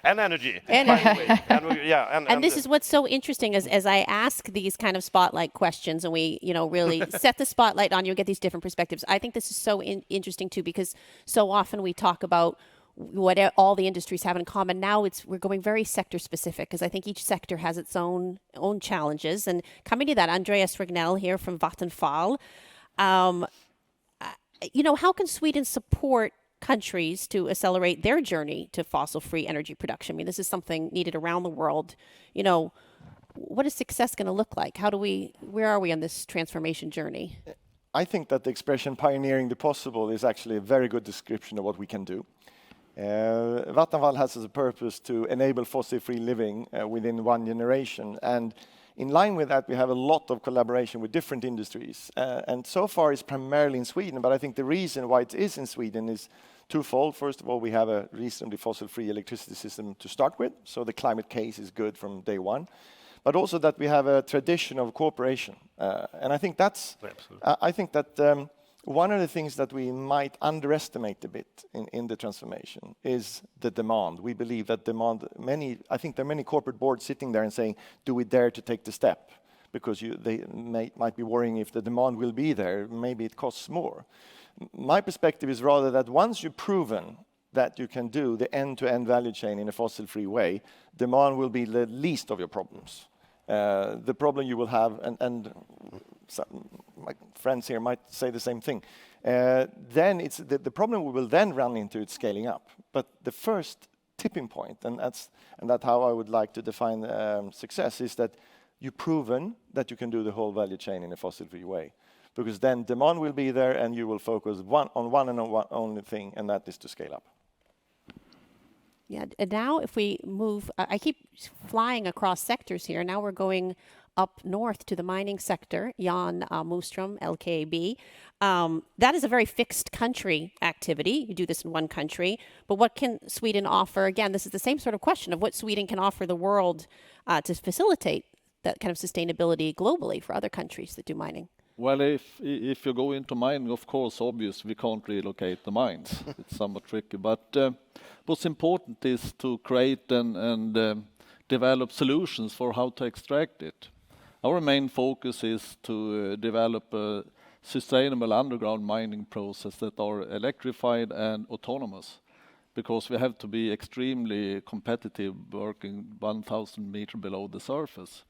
And energy. And this is what's so interesting as I ask these kind of spotlight questions and we, really set the spotlight on you and get these different perspectives. I think this is so interesting too, because so often we talk about what all the industries have in common. Now we're going very sector specific, because I think each sector has its own challenges. And coming to that, Andreas Regnell here from Vattenfall, how can Sweden support countries to accelerate their journey to fossil-free energy production? I mean, this is something needed around the world. What is success going to look like? Where are we on this transformation journey? I think that the expression pioneering the possible is actually a very good description of what we can do. Vattenfall has as a purpose to enable fossil-free living within one generation. And in line with that, we have a lot of collaboration with different industries. And so far it's primarily in Sweden, but I think the reason why it is in Sweden is twofold. First of all, we have a reasonably fossil-free electricity system to start with, so the climate case is good from day one. But also that we have a tradition of cooperation. And I think that's, I think that one of the things that we might underestimate a bit in the transformation is the demand. We believe that I think there are many corporate boards sitting there and saying, do we dare to take the step? Because they might be worrying if the demand will be there, maybe it costs more. My perspective is rather that once you've proven that you can do the end-to-end value chain in a fossil-free way, demand will be the least of your problems. The problem you will have, and some, my friends here might say the same thing, then it's the problem we will then run into is scaling up. But the first tipping point, and that's how I would like to define success, is that you've proven that you can do the whole value chain in a fossil-free way. Because then demand will be there and you will focus on one only thing, and that is to scale up. Yeah, and now if we move, I keep flying across sectors here. Now we're going up north to the mining sector, Jan Moström, LKAB. That is a very fixed country activity. You do this in one country. But what can Sweden offer? Again, this is the same sort of question of what Sweden can offer the world to facilitate that kind of sustainability globally for other countries that do mining. Well, if you go into mining, of course, obviously we can't relocate the mines. It's somewhat tricky. But what's important is to create and develop solutions for how to extract it. Our main focus is to develop a sustainable underground mining process that are electrified and autonomous, because we have to be extremely competitive working 1,000 meters below the surface.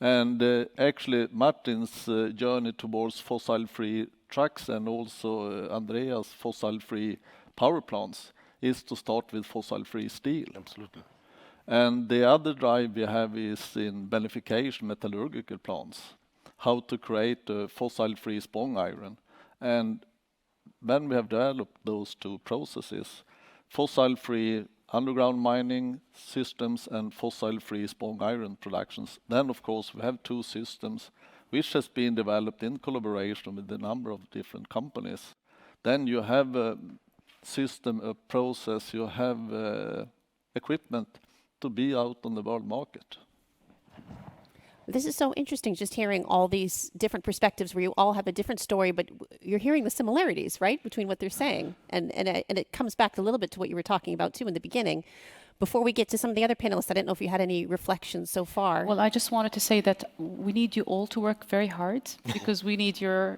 And actually, Martin's journey towards fossil-free trucks and also Andreas' fossil-free power plants is to start with fossil-free steel. Absolutely. And the other drive we have is in beneficiation metallurgical plants, how to create a fossil-free spong iron. And when we have developed those two processes, fossil-free underground mining systems and fossil-free spong iron productions, then of course we have two systems which has been developed in collaboration with a number of different companies. Then you have a system, a process, you have equipment to be out on the world market. This is so interesting, just hearing all these different perspectives where you all have a different story, but you're hearing the similarities, right, between what they're saying. And it comes back a little bit to what you were talking about, too, in the beginning. Before we get to some of the other panelists, I didn't know if you had any reflections so far. Well, I just wanted to say that we need you all to work very hard because we need your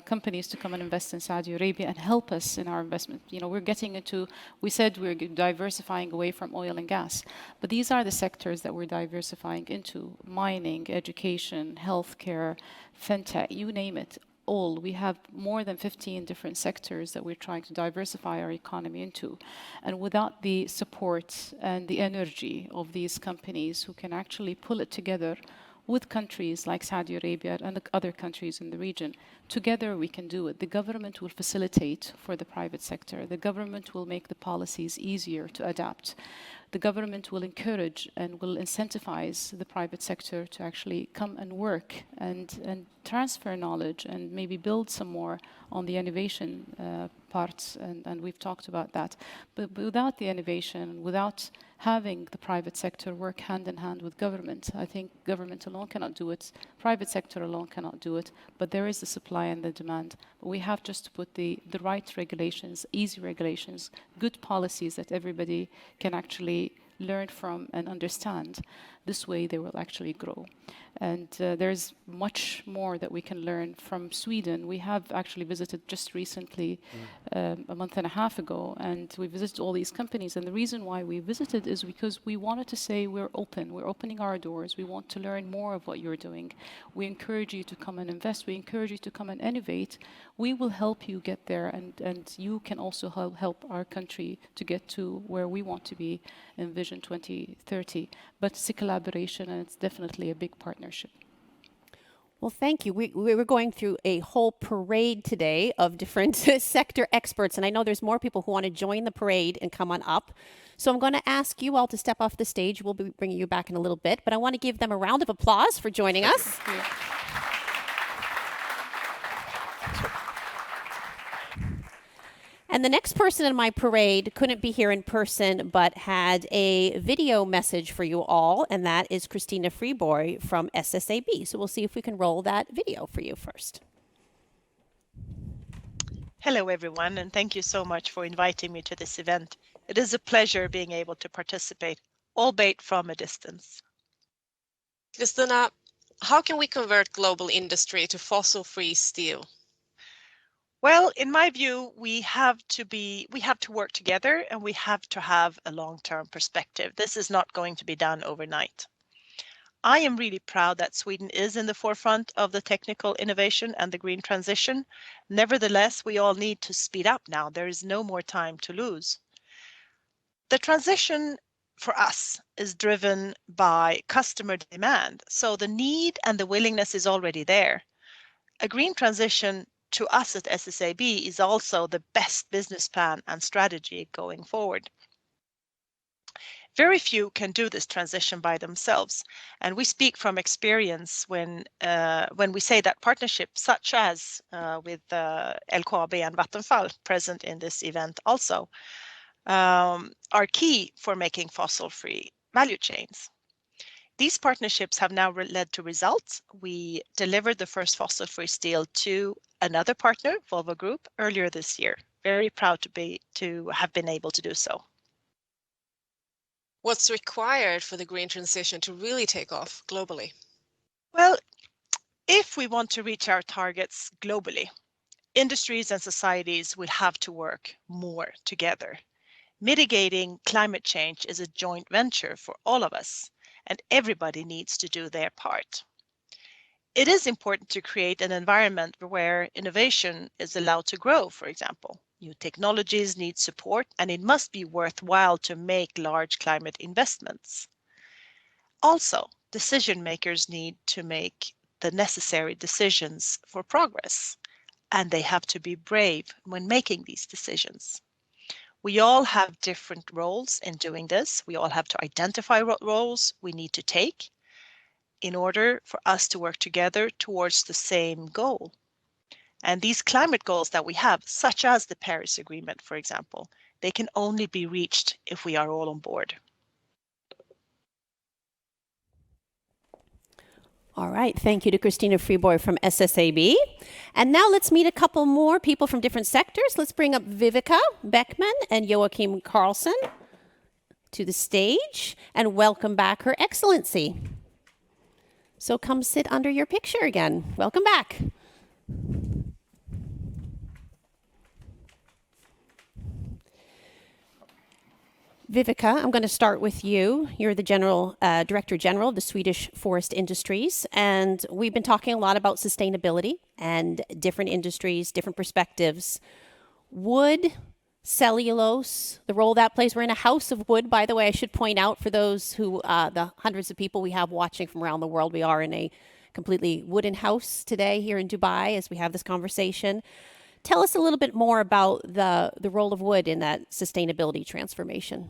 companies to come and invest in Saudi Arabia and help us in our investment. You know, we're getting into, we said we're diversifying away from oil and gas, but these are the sectors that we're diversifying into: mining, education, healthcare, fintech, you name it. All. We have more than 15 different sectors that we're trying to diversify our economy into. And without the support and the energy of these companies who can actually pull it together with countries like Saudi Arabia and other countries in the region, together we can do it. The government will facilitate for the private sector. The government will make the policies easier to adapt. The government will encourage and will incentivize the private sector to actually come and work and transfer knowledge and maybe build some more on the innovation parts, and we've talked about that. But without the innovation, without having the private sector work hand in hand with government, I think government alone cannot do it, private sector alone cannot do it, but there is the supply and the demand. But we have just to put the right regulations, easy regulations, good policies that everybody can actually learn from and understand. This way they will actually grow. And there's much more that we can learn from Sweden. We have actually visited just recently, a month and a half ago, and we visited all these companies. And the reason why we visited is because we wanted to say we're open, we're opening our doors, we want to learn more of what you're doing. We encourage you to come and invest, we encourage you to come and innovate. We will help you get there, and you can also help our country to get to where we want to be in Vision 2030. But it's a collaboration, and it's definitely a big partnership. Well, thank you. We were going through a whole parade today of different sector experts, and I know there's more people who want to join the parade and come on up. So I'm going to ask you all to step off the stage. We'll be bringing you back in a little bit, but I want to give them a round of applause for joining us. And the next person in my parade couldn't be here in person, but had a video message for you all, and that is Christina Friborg from SSAB. So we'll see if we can roll that video for you first. Hello, everyone, and thank you so much for inviting me to this event. It is a pleasure being able to participate, albeit from a distance. Christina, how can we convert global industry to fossil-free steel? Well, in my view, we have to work together, and we have to have a long-term perspective. This is not going to be done overnight. I am really proud that Sweden is in the forefront of the technical innovation and the green transition. Nevertheless, we all need to speed up now. There is no more time to lose. The transition for us is driven by customer demand. So the need and the willingness is already there. A green transition to us at SSAB is also the best business plan and strategy going forward. Very few can do this transition by themselves, and we speak from experience when we say that partnerships such as with LKAB and Vattenfall, present in this event also, are key for making fossil-free value chains. These partnerships have now led to results. We delivered the first fossil-free steel to another partner, Volvo Group, earlier this year. Very proud to have been able to do so. What's required for the green transition to really take off globally? Well, if we want to reach our targets globally, industries and societies will have to work more together. Mitigating climate change is a joint venture for all of us, and everybody needs to do their part. It is important to create an environment where innovation is allowed to grow, for example. New technologies need support, and it must be worthwhile to make large climate investments. Also, decision makers need to make the necessary decisions for progress, and they have to be brave when making these decisions. We all have different roles in doing this. We all have to identify what roles we need to take in order for us to work together towards the same goal. And these climate goals that we have, such as the Paris Agreement, for example, they can only be reached if we are all on board. All right, thank you to Christina Friborg from SSAB. And now let's meet a couple more people from different sectors. Let's bring up Vivica Beckman and Joachim Carlson to the stage, and welcome back Her Excellency. So come sit under your picture again. Welcome back. Vivica, I'm going to start with you. You're the Director General of the Swedish Forest Industries, and we've been talking a lot about sustainability and different industries, different perspectives. Wood, cellulose, the role that plays. We're in a house of wood, by the way. I should point out for those who, the hundreds of people we have watching from around the world, we are in a completely wooden house today here in Dubai as we have this conversation. Tell us a little bit more about the role of wood in that sustainability transformation.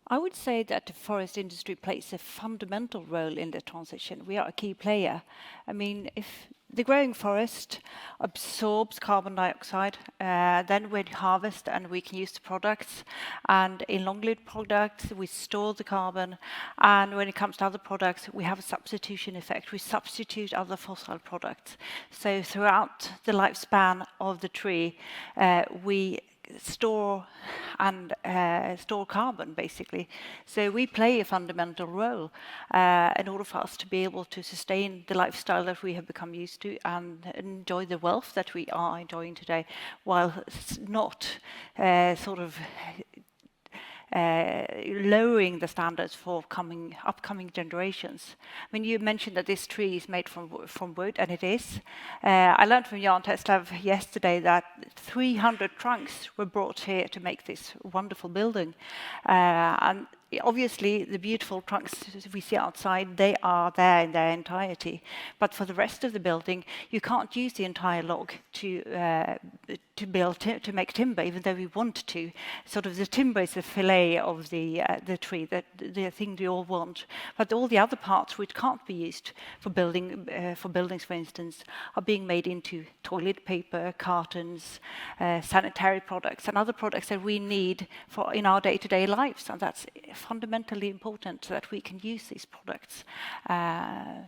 I would say that the forest industry plays a fundamental role in the transition. We are a key player. I mean, if the growing forest absorbs carbon dioxide, then we harvest and we can use the products. And in long-lived products, we store the carbon. And when it comes to other products, we have a substitution effect. We substitute other fossil products. So throughout the lifespan of the tree, we store and store carbon, basically. So we play a fundamental role in order for us to be able to sustain the lifestyle that we have become used to and enjoy the wealth that we are enjoying today, while not sort of lowering the standards for upcoming generations. I mean, you mentioned that this tree is made from wood, and it is. I learned from Jan Teslav yesterday that 300 trunks were brought here to make this wonderful building. And obviously, the beautiful trunks we see outside, they are there in their entirety. But for the rest of the building, you can't use the entire log to make timber, even though we want to. Sort of the timber is the fillet of the tree, the thing we all want. But all the other parts which can't be used for buildings, for instance, are being made into toilet paper, cartons, sanitary products, and other products that we need for in our day-to-day lives, and that's fundamentally important that we can use these products.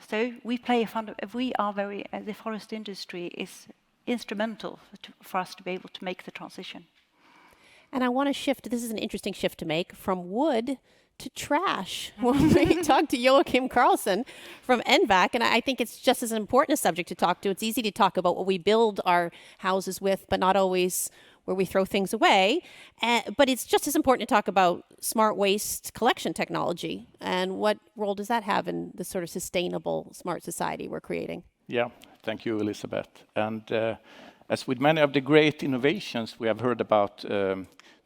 So we play the forest industry is instrumental for us to be able to make the transition. And I want to shift, this is an interesting shift to make, from wood to trash when we talk to Joachim Karlsson from NVAC, and I think it's just as important a subject to talk to. It's easy to talk about what we build our houses with, but not always where we throw things away. But it's just as important to talk about smart waste collection technology, and what role does that have in the sort of sustainable smart society we're creating? Yeah, thank you, Elizabeth. And as with many of the great innovations we have heard about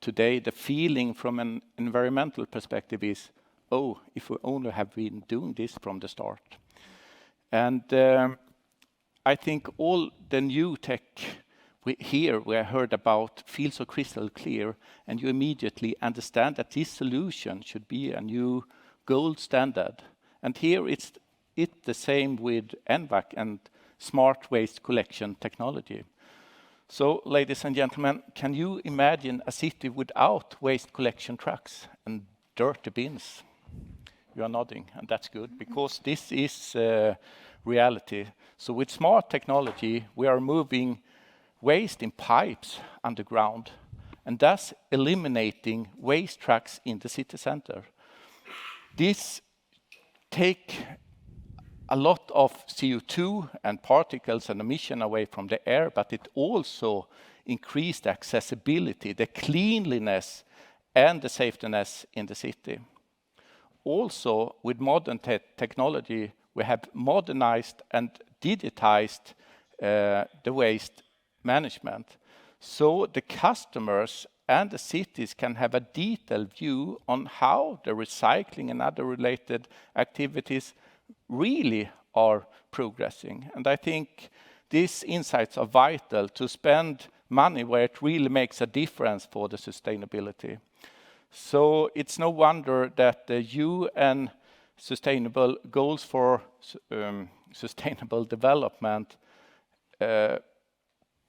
today, the feeling from an environmental perspective is, oh, if we only have been doing this from the start. And I think all the new tech we heard about feels so crystal clear, and you immediately understand that this solution should be a new gold standard. And here it's the same with NVAC and smart waste collection technology. So, ladies and gentlemen, can you imagine a city without waste collection trucks and dirty bins? You are nodding, and that's good, because this is reality. So with smart technology, we are moving waste in pipes underground, and thus eliminating waste trucks in the city center. This take a lot of CO2 and particles and emission away from the air, but it also increased the accessibility, the cleanliness, and the safetyness in the city. Also, with modern technology, we have modernized and digitized the waste management. So the customers and the cities can have a detailed view on how the recycling and other related activities really are progressing. And I think these insights are vital to spend money where it really makes a difference for the sustainability. So it's no wonder that the UN Sustainable Goals for Sustainable Development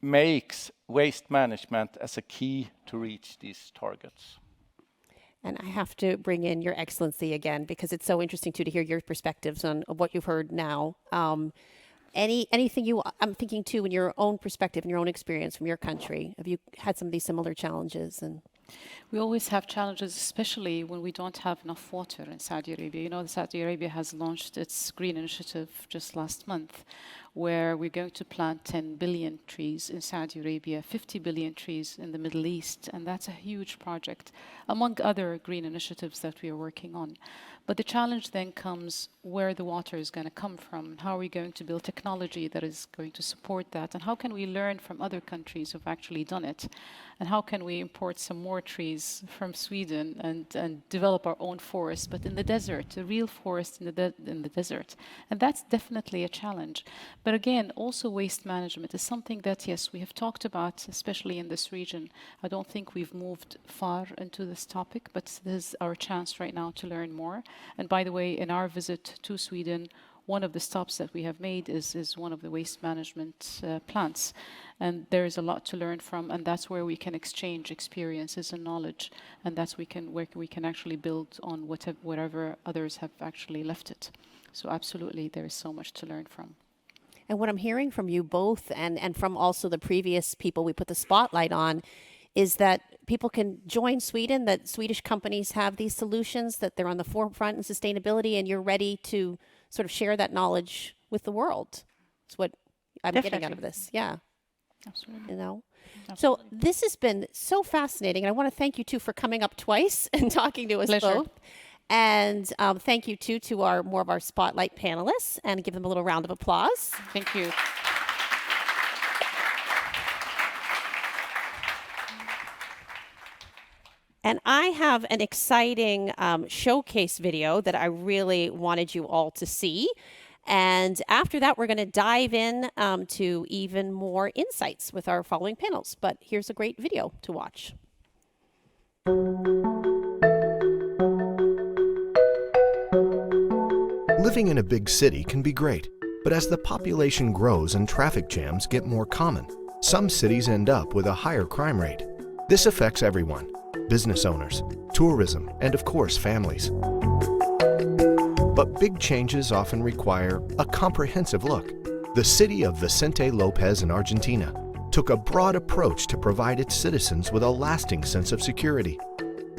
makes waste management as a key to reach these targets. And I have to bring in Your Excellency again, because it's so interesting to hear your perspectives on what you've heard now. Anything I'm thinking too, in your own perspective, in your own experience from your country, have you had some of these similar challenges? And we always have challenges, especially when we don't have enough water in Saudi Arabia. You know, Saudi Arabia has launched its green initiative just last month, where we're going to plant 10 billion trees in Saudi Arabia, 50 billion trees in the Middle East, and that's a huge project, among other green initiatives that we are working on. But the challenge then comes where the water is going to come from. How are we going to build technology that is going to support that? And how can we learn from other countries who've actually done it? And how can we import some more trees from Sweden and develop our own forest, but in the desert, a real forest in the desert? And that's definitely a challenge. But again, also waste management is something that, yes, we have talked about, especially in this region. I don't think we've moved far into this topic, but this is our chance right now to learn more. And by the way, in our visit to Sweden, one of the stops that we have made is one of the waste management plants. And there is a lot to learn from, and that's where we can exchange experiences and knowledge. And that's where we can actually build on whatever others have actually left it. So absolutely, there is so much to learn from. what I'm hearing from you both, and from also the previous people we put the spotlight on, is that people can join Sweden, that Swedish companies have these solutions, that they're on the forefront in sustainability, and you're ready to sort of share that knowledge with the world. That's what I'm getting out of this. Yeah. Absolutely. You know? Absolutely. So this has been so fascinating. And I want to thank you too for coming up twice and talking to us Pleasure. both. And thank you too to more of our spotlight panelists, and give them a little round of applause. Thank you. And I have an exciting showcase video that I really wanted you all to see. And after that, we're going to dive in to even more insights with our following panels. But here's a great video to watch. Living in a big city can be great, but as the population grows and traffic jams get more common, some cities end up with a higher crime rate. This affects everyone: business owners, tourism, and of course families. But big changes often require a comprehensive look. The city of Vicente Lopez in Argentina took a broad approach to provide its citizens with a lasting sense of security.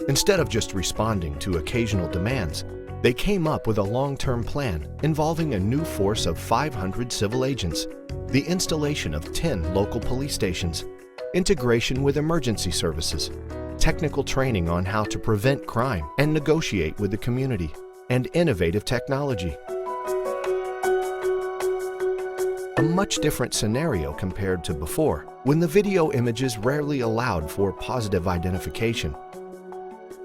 Instead of just responding to occasional demands, they came up with a long-term plan involving a new force of 500 civil agents, the installation of 10 local police stations, integration with emergency services, technical training on how to prevent crime and negotiate with the community, and innovative technology. A much different scenario compared to before, when the video images rarely allowed for positive identification.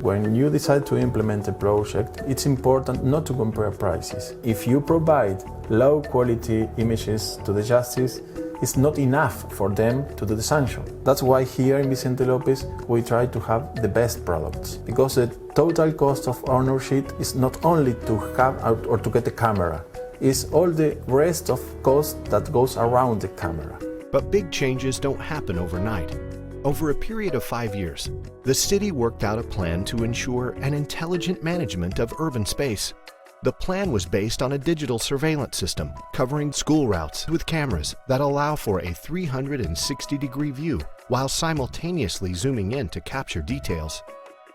When you decide to implement a project, it's important not to compare prices. If you provide low quality images to the justice, it's not enough for them to do the sanction. That's why here in Vicente Lopez we try to have the best products, because the total cost of ownership is not only to have or to get a camera, it's all the rest of cost that goes around the camera. But big changes don't happen overnight. Over a period of 5 years, the city worked out a plan to ensure an intelligent management of urban space. The plan was based on a digital surveillance system covering school routes with cameras that allow for a 360-degree view while simultaneously zooming in to capture details.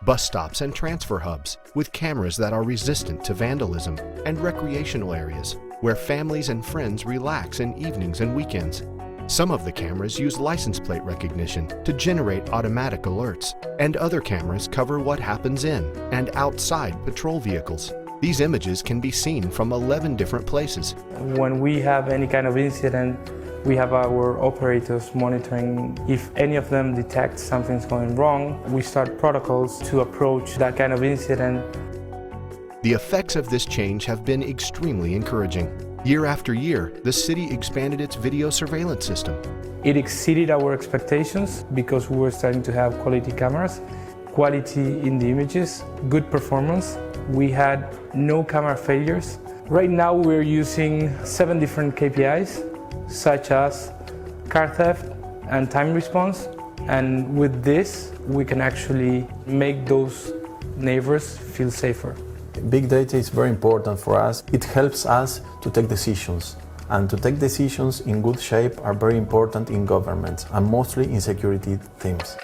Bus stops and transfer hubs with cameras that are resistant to vandalism, and recreational areas where families and friends relax in evenings and weekends. Some of the cameras use license plate recognition to generate automatic alerts, and other cameras cover what happens in and outside patrol vehicles. These images can be seen from 11 different places. When we have any kind of incident, we have our operators monitoring. If any of them detect something's going wrong, we start protocols to approach that kind of incident. The effects of this change have been extremely encouraging. Year after year, the city expanded its video surveillance system. It exceeded our expectations because we were starting to have quality cameras, quality in the images, good performance. We had no camera failures. Right now we're using 7 different KPIs, such as car theft and time response. And with this, we can actually make those neighbors feel safer. Big data is very important for us. It helps us to take decisions. And to take decisions in good shape are very important in governments, and mostly in security teams.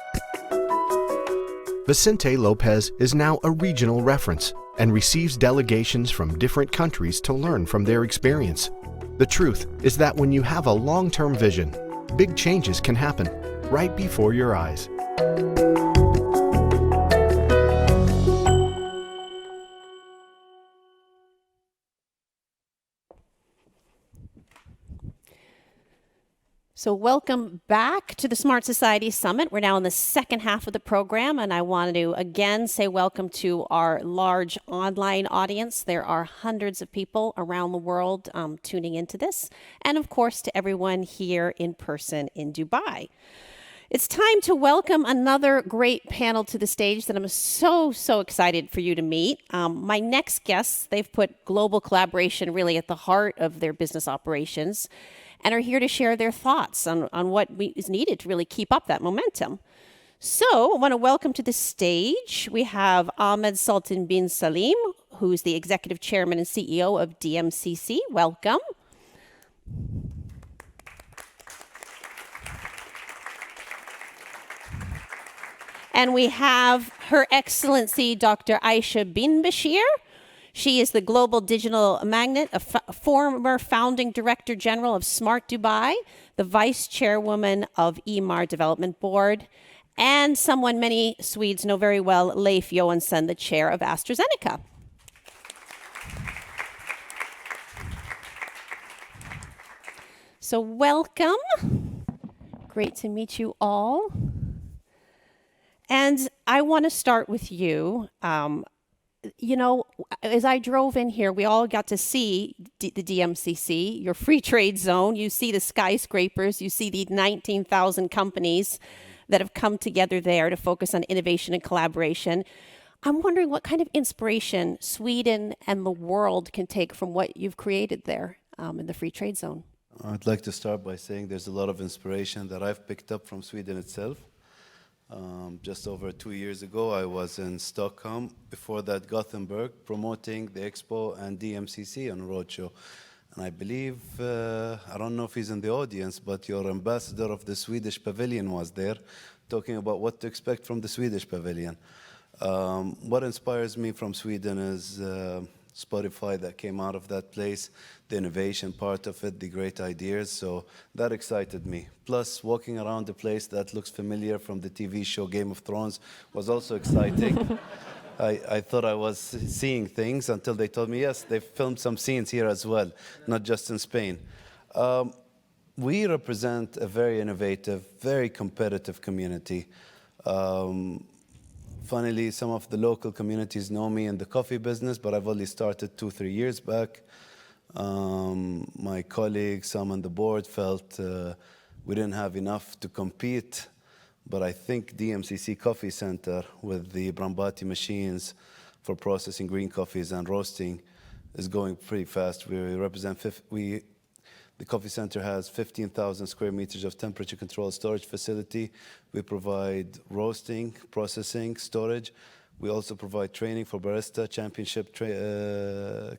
Vicente Lopez is now a regional reference and receives delegations from different countries to learn from their experience. The truth is that when you have a long-term vision, big changes can happen right before your eyes. So welcome back to the Smart Society Summit. We're now in the second half of the program, and I want to again say welcome to our large online audience. There are hundreds of people around the world tuning into this, and of course to everyone here in person in Dubai. It's time to welcome another great panel to the stage that I'm so excited for you to meet. My next guests, they've put global collaboration really at the heart of their business operations, and are here to share their thoughts on what is needed to really keep up that momentum. So I want to welcome to the stage, we have Ahmed Sultan bin Salim, who's the Executive Chairman and CEO of DMCC. Welcome. And we have Her Excellency Dr. Aisha bin Bashir. She is the Global Digital Magnet, a former founding Director General of Smart Dubai, the Vice Chairwoman of EMAR Development Board, and someone many Swedes know very well, Leif Johansson, the Chair of AstraZeneca. So welcome. Great to meet you all. And I want to start with you. You know, as I drove in here, we all got to see the DMCC, your free trade zone. You see the skyscrapers, you see the 19,000 companies that have come together there to focus on innovation and collaboration. I'm wondering what kind of inspiration Sweden and the world can take from what you've created there in the free trade zone. I'd like to start by saying there's a lot of inspiration that I've picked up from Sweden itself. Just over 2 years ago, I was in Stockholm. Before that, Gothenburg, promoting the Expo and DMCC on a roadshow. And I believe, I don't know if he's in the audience, but your ambassador of the Swedish Pavilion was there, talking about what to expect from the Swedish Pavilion. What inspires me from Sweden is Spotify that came out of that place, the innovation part of it, the great ideas. So that excited me. Plus, walking around the place that looks familiar from the TV show Game of Thrones was also exciting. I thought I was seeing things until they told me, yes, they filmed some scenes here as well, not just in Spain. We represent a very innovative, very competitive community. Funnily, some of the local communities know me in the coffee business, but I've only started 2-3 years back. My colleagues, some on the board, felt we didn't have enough to compete. But I think DMCC Coffee Center with the Brambati machines for processing green coffees and roasting is going pretty fast. We represent, the coffee center has 15,000 square meters of temperature controlled storage facility. We provide roasting, processing, storage. We also provide training for barista championship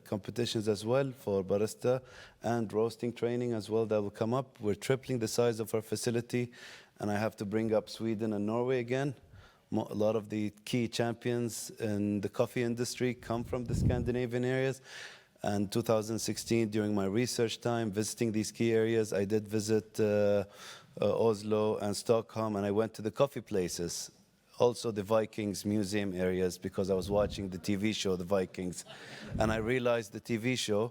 competitions as well for barista and roasting training as well that will come up. We're tripling the size of our facility, and I have to bring up Sweden and Norway again. A lot of the key champions in the coffee industry come from the Scandinavian areas. And 2016, during my research time, visiting these key areas, I did visit Oslo and Stockholm, and I went to the coffee places. Also the Vikings museum areas, because I was watching the TV show, The Vikings. And I realized the TV show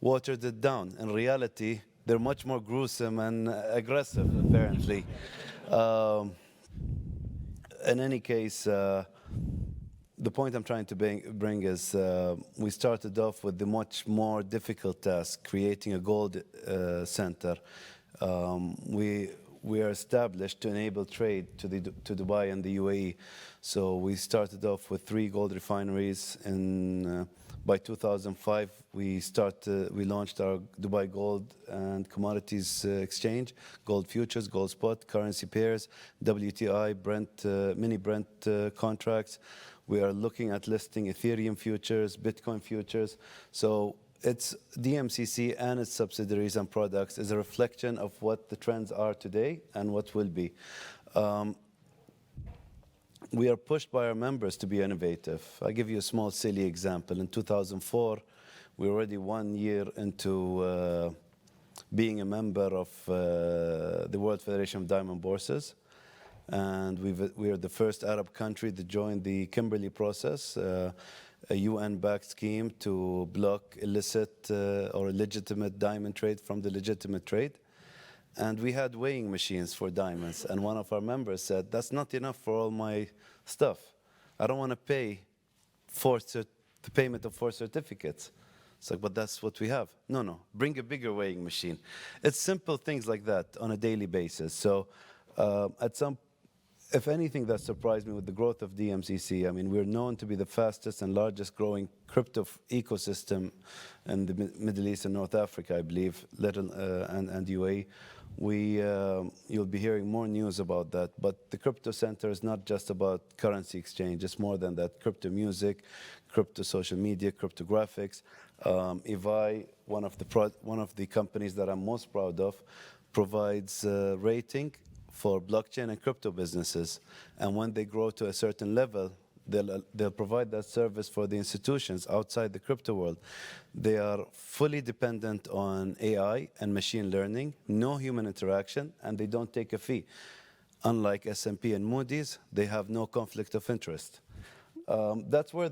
watered it down. In reality, they're much more gruesome and aggressive, apparently. In any case, the point I'm trying to bring is we started off with the much more difficult task, creating a gold center. We are established to enable trade to Dubai and the UAE. So we started off with 3 gold refineries. By 2005, we launched our Dubai Gold and Commodities Exchange, gold futures, gold spot, currency pairs, WTI, Brent, mini Brent contracts. We are looking at listing Ethereum futures, Bitcoin futures. So it's DMCC and its subsidiaries and products is a reflection of what the trends are today and what will be. We are pushed by our members to be innovative. I'll give you a small, silly example. In 2004, we're already 1 year into being a member of the World Federation of Diamond Bourses. And we are the first Arab country to join the Kimberley process, a UN-backed scheme to block illicit or illegitimate diamond trade from the legitimate trade. And we had weighing machines for diamonds. And one of our members said, that's not enough for all my stuff. I don't want to pay the payment of 4 certificates. It's like, but that's what we have. No, bring a bigger weighing machine. It's simple things like that on a daily basis. So if anything that surprised me with the growth of DMCC, I mean, we're known to be the fastest and largest growing crypto ecosystem in the Middle East and North Africa, I believe, and UAE. You'll be hearing more news about that. But the crypto center is not just about currency exchange. It's more than that. Crypto music, crypto social media, crypto graphics. Ivai, one of the companies that I'm most proud of, provides rating for blockchain and crypto businesses. And when they grow to a certain level, they'll provide that service for the institutions outside the crypto world. They are fully dependent on AI and machine learning, no human interaction, and they don't take a fee. Unlike S&P and Moody's, they have no conflict of interest. That's where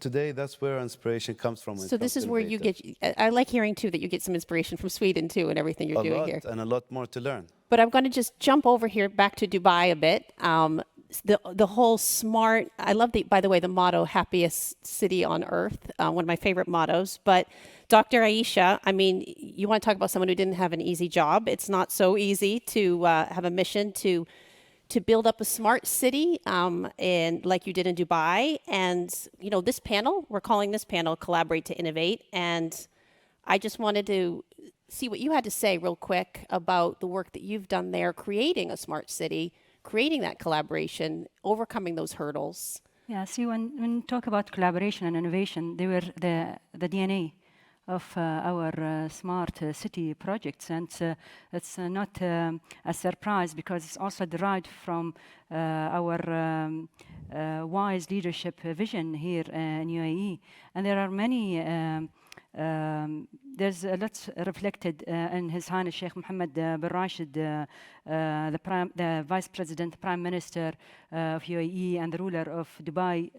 today. That's where inspiration comes from. So this is where you get. I like hearing too that you get some inspiration from Sweden too, and everything you're doing here. And a lot more to learn. But I'm going to just jump over here back to Dubai a bit. The whole smart. I love by the way, the motto "happiest city on earth." One of my favorite mottos. But Dr. Aisha, I mean, you want to talk about someone who didn't have an easy job. It's not so easy to have a mission to build up a smart city, and like you did in Dubai. And you know, this panel, we're calling this panel "Collaborate to Innovate." And I just wanted to see what you had to say real quick about the work that you've done there, creating a smart city, creating that collaboration, overcoming those hurdles. Yeah, see, when you talk about collaboration and innovation, they were the DNA of our smart city projects, and it's not a surprise because it's also derived from our wise leadership vision here in UAE. And there are many, there's a lot reflected in His Highness Sheikh Mohammed bin Rashid, the Vice President, Prime Minister of UAE and the ruler of Dubai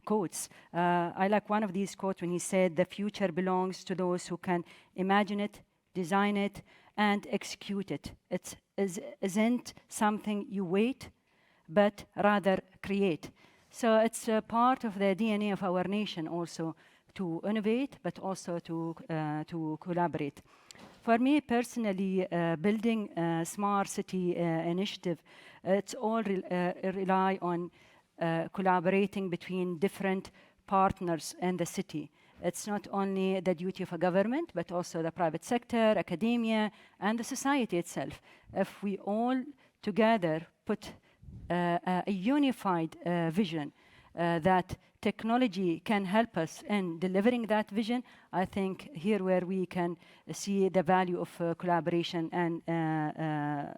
quotes. I like one of these quotes when he said, "The future belongs to those who can imagine it, design it, and execute it. It isn't something you wait, but rather create." So it's part of the DNA of our nation also to innovate, but also to collaborate. For me personally, building a smart city initiative, it's all rely on collaborating between different partners in the city. It's not only the duty of a government, but also the private sector, academia, and the society itself. If we all together put a unified vision that technology can help us in delivering that vision, I think here where we can see the value of collaboration and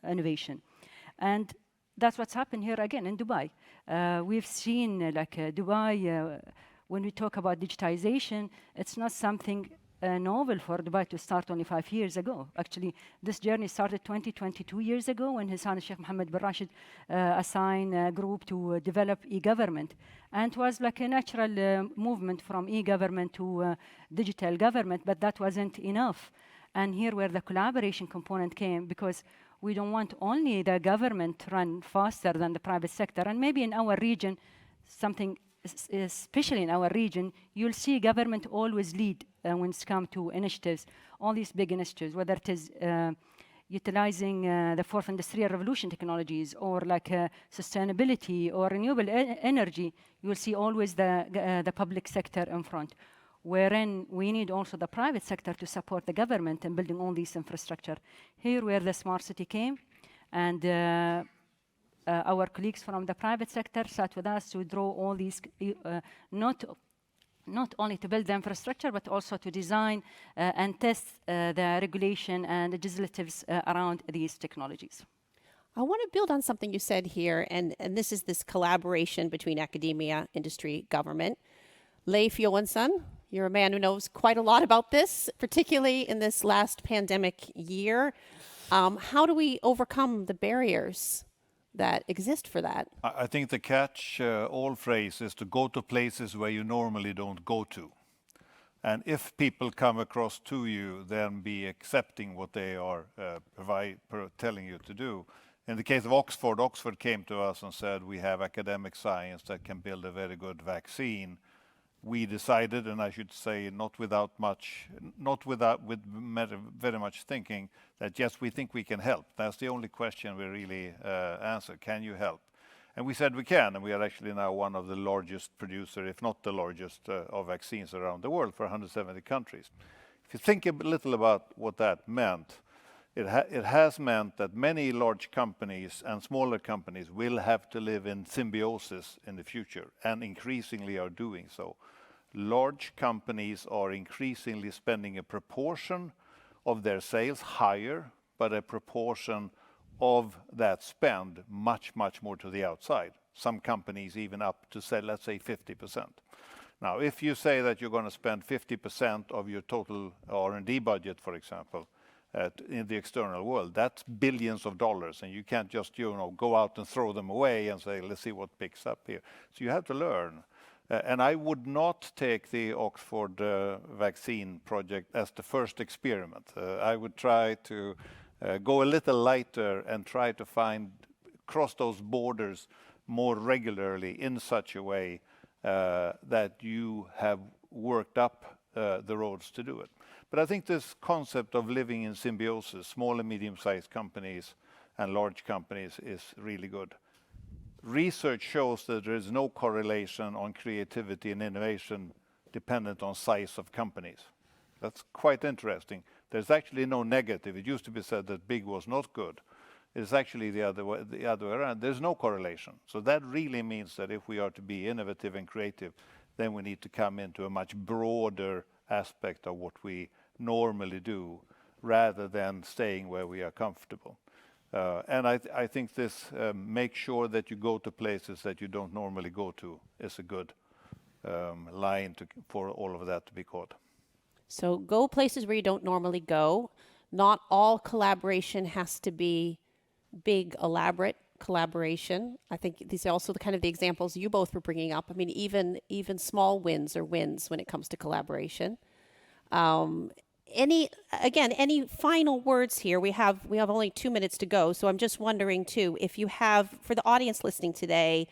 innovation. And that's what's happened here again in Dubai. We've seen Dubai, when we talk about digitization, it's not something novel for Dubai to start only 5 years ago. Actually, this journey started 22 years ago when His Highness Sheikh Mohammed bin Rashid assigned a group to develop e-government. And it was like a natural movement from e-government to digital government, but that wasn't enough. And here where the collaboration component came, because we don't want only the government to run faster than the private sector. And maybe in our region, something especially in our region, you'll see government always lead when it's come to initiatives, all these big initiatives, whether it is utilizing the fourth industrial revolution technologies or like sustainability or renewable energy, you will see always the public sector in front, wherein we need also the private sector to support the government in building all these infrastructure. Here where the smart city came, and our colleagues from the private sector sat with us to draw all these, not only to build the infrastructure, but also to design and test the regulation and the legislatives around these technologies. I want to build on something you said here, and this is this collaboration between academia, industry, government. Leif Johansson, you're a man who knows quite a lot about this, particularly in this last pandemic year. How do we overcome the barriers that exist for that? I think the catch-all phrase is to go to places where you normally don't go to. And if people come across to you, then be accepting what they are telling you to do. In the case of Oxford, Oxford came to us and said, we have academic science that can build a very good vaccine. We decided, and I should say not with very much thinking, that yes, we think we can help. That's the only question we really answer. Can you help? And we said we can, and we are actually now one of the largest producer, if not the largest, of vaccines around the world for 170 countries. If you think a little about what that meant, it has meant that many large companies and smaller companies will have to live in symbiosis in the future, and increasingly are doing so. Large companies are increasingly spending a proportion of their sales higher, but a proportion of that spend much, much more to the outside. Some companies even up to say, let's say 50%. Now, if you say that you're going to spend 50% of your total R&D budget, for example, in the external world, that's billions of dollars, and you can't just go out and throw them away and say, let's see what picks up here. So you have to learn. And I would not take the Oxford vaccine project as the first experiment. I would try to go a little lighter and try to cross those borders more regularly in such a way that you have worked up the roads to do it. But I think this concept of living in symbiosis, small and medium-sized companies and large companies, is really good. Research shows that there is no correlation on creativity and innovation dependent on size of companies. That's quite interesting. There's actually no negative. It used to be said that big was not good. It's actually the other way around. There's no correlation. So that really means that if we are to be innovative and creative, then we need to come into a much broader aspect of what we normally do rather than staying where we are comfortable. And I think this make sure that you go to places that you don't normally go to is a good line for all of that to be caught. So go places where you don't normally go. Not all collaboration has to be big, elaborate collaboration. I think these are also the kind of the examples you both were bringing up. I mean, even small wins are wins when it comes to collaboration. Any final words here? We have only 2 minutes to go, so I'm just wondering too, if you have, for the audience listening today,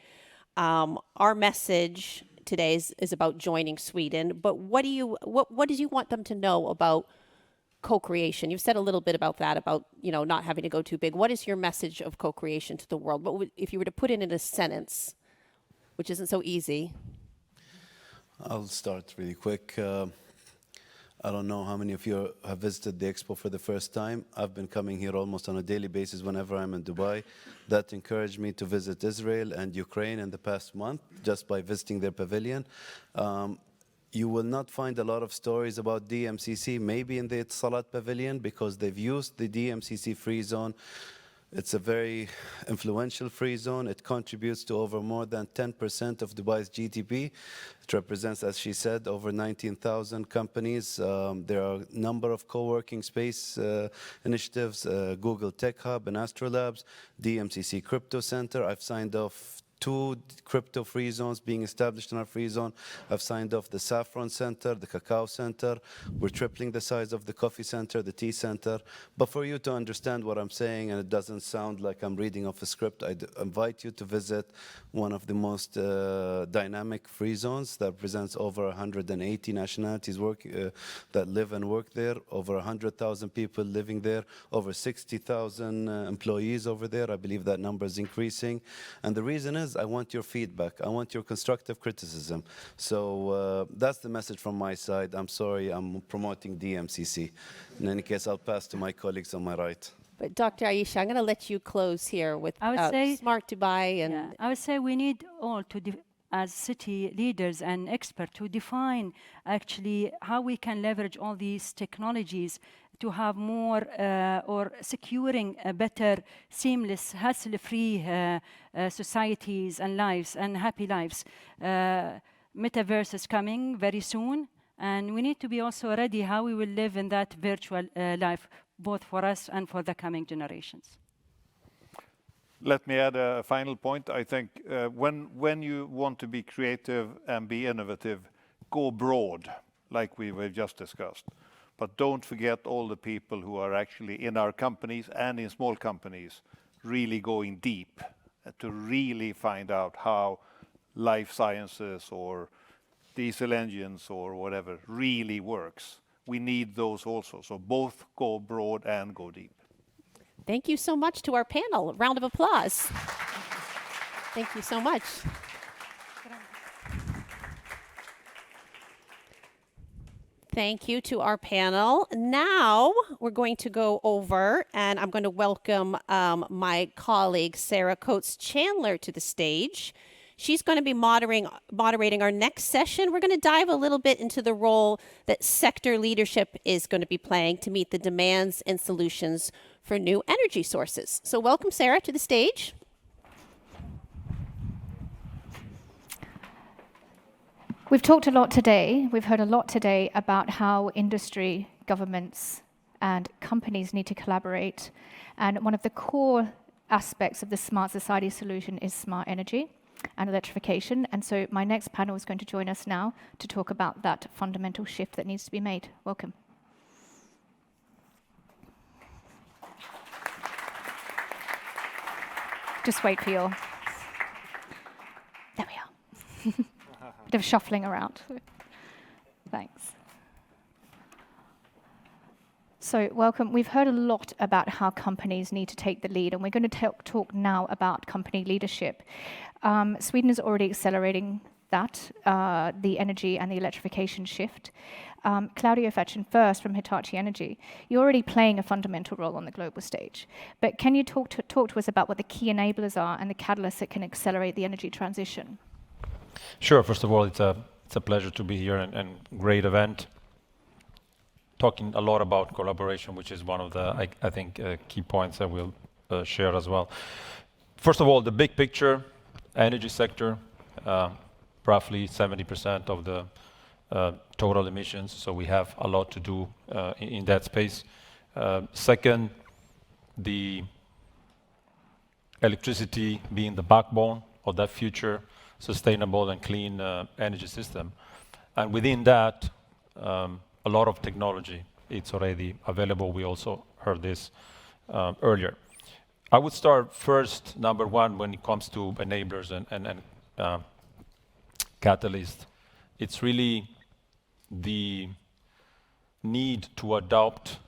our message today is about joining Sweden, but what do you want them to know about co-creation? You've said a little bit about that, about not having to go too big. What is your message of co-creation to the world? What if you were to put it in a sentence, which isn't so easy? I'll start really quick. I don't know how many of you have visited the Expo for the first time. I've been coming here almost on a daily basis whenever I'm in Dubai. That encouraged me to visit Israel and Ukraine in the past month just by visiting their pavilion. You will not find a lot of stories about DMCC, maybe in the Salat Pavilion, because they've used the DMCC free zone. It's a very influential free zone. It contributes to over more than 10% of Dubai's GDP. It represents, as she said, over 19,000 companies. There are a number of co-working space initiatives, Google Tech Hub and Astrolabs, DMCC Crypto Center. I've signed off 2 crypto free zones being established in our free zone. I've signed off the Saffron Center, the Cacao Center. We're tripling the size of the Coffee Center, the Tea Center. But for you to understand what I'm saying, and it doesn't sound like I'm reading off a script, I invite you to visit one of the most dynamic free zones that represents over 180 nationalities that live and work there, over 100,000 people living there, over 60,000 employees over there. I believe that number is increasing. And the reason is I want your feedback. I want your constructive criticism. So that's the message from my side. I'm sorry, I'm promoting DMCC. In any case, I'll pass to my colleagues on my right. But Dr. Aisha, I'm going to let you close here with Smart Dubai. And I would say we need all to, as city leaders and experts, to define actually how we can leverage all these technologies to have more or securing a better, seamless, hassle-free societies and lives and happy lives. Metaverse is coming very soon, and we need to be also ready how we will live in that virtual life, both for us and for the coming generations. Let me add a final point. I think when you want to be creative and be innovative, go broad, like we've just discussed. But don't forget all the people who are actually in our companies and in small companies really going deep to really find out how life sciences or diesel engines or whatever really works. We need those also. So both go broad and go deep. Thank you so much to our panel. A round of applause. Thank you so much. Thank you to our panel. Now we're going to go over, and I'm going to welcome my colleague Sarah Coates-Chandler to the stage. She's going to be moderating our next session. We're going to dive a little bit into the role that sector leadership is going to be playing to meet the demands and solutions for new energy sources. So welcome, Sarah, to the stage. We've talked a lot today, we've heard a lot today about how industry, governments, and companies need to collaborate. And one of the core aspects of the smart society solution is smart energy and electrification. And so my next panel is going to join us now to talk about that fundamental shift that needs to be made. Welcome. Just wait for your... There we are. Bit of shuffling around. Thanks. So welcome. We've heard a lot about how companies need to take the lead, and we're going to talk now about company leadership. Sweden is already accelerating that, the energy and the electrification shift. Claudio Fetchen first from Hitachi Energy. You're already playing a fundamental role on the global stage, but can you talk to us about what the key enablers are and the catalysts that can accelerate the energy transition? Sure. First of all, it's a pleasure to be here and great event. Talking a lot about collaboration, which is one of the, I think, key points that we'll share as well. First of all, the big picture, energy sector, roughly 70% of the total emissions. So we have a lot to do in that space. Second, the electricity being the backbone of that future sustainable and clean energy system. And within that, a lot of technology, it's already available. We also heard this earlier. I would start first, number one, when it comes to enablers and catalysts. It's really the need to adopt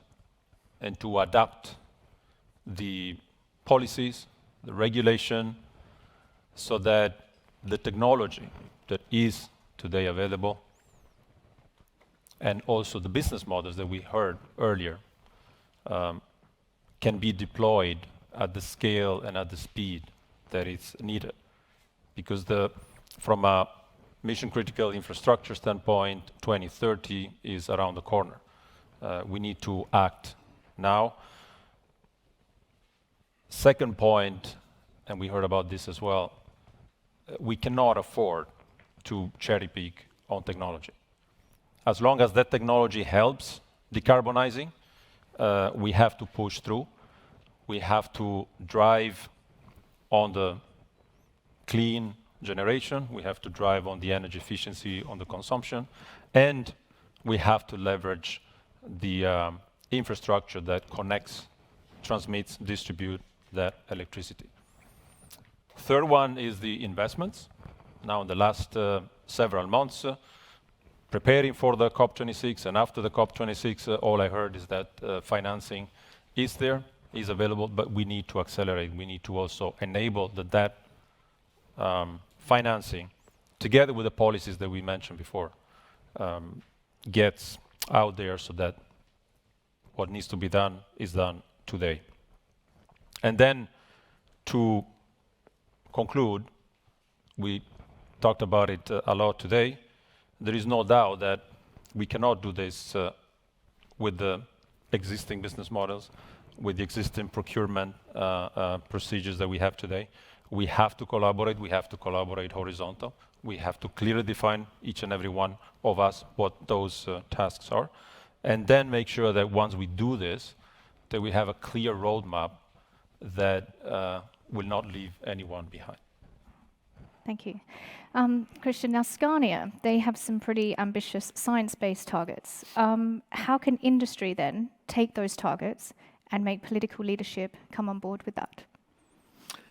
and to adapt the policies, the regulation, so that the technology that is today available and also the business models that we heard earlier can be deployed at the scale and at the speed that is needed. Because from a mission critical infrastructure standpoint, 2030 is around the corner. We need to act now. Second point, and we heard about this as well, we cannot afford to cherry pick on technology. As long as that technology helps decarbonizing, we have to push through. We have to drive on the clean generation. We have to drive on the energy efficiency, on the consumption, and we have to leverage the infrastructure that connects, transmits, distributes that electricity. Third one is the investments. Now, in the last several months, preparing for the COP26 and after the COP26, all I heard is that financing is there, is available, but we need to accelerate. We need to also enable that financing, together with the policies that we mentioned before, gets out there so that what needs to be done is done today. And then to conclude, we talked about it a lot today. There is no doubt that we cannot do this with the existing business models, with the existing procurement procedures that we have today. We have to collaborate. We have to collaborate horizontal. We have to clearly define each and every one of us what those tasks are, and then make sure that once we do this, that we have a clear roadmap that will not leave anyone behind. Thank you. Christian, now Scania, they have some pretty ambitious science-based targets. How can industry then take those targets and make political leadership come on board with that?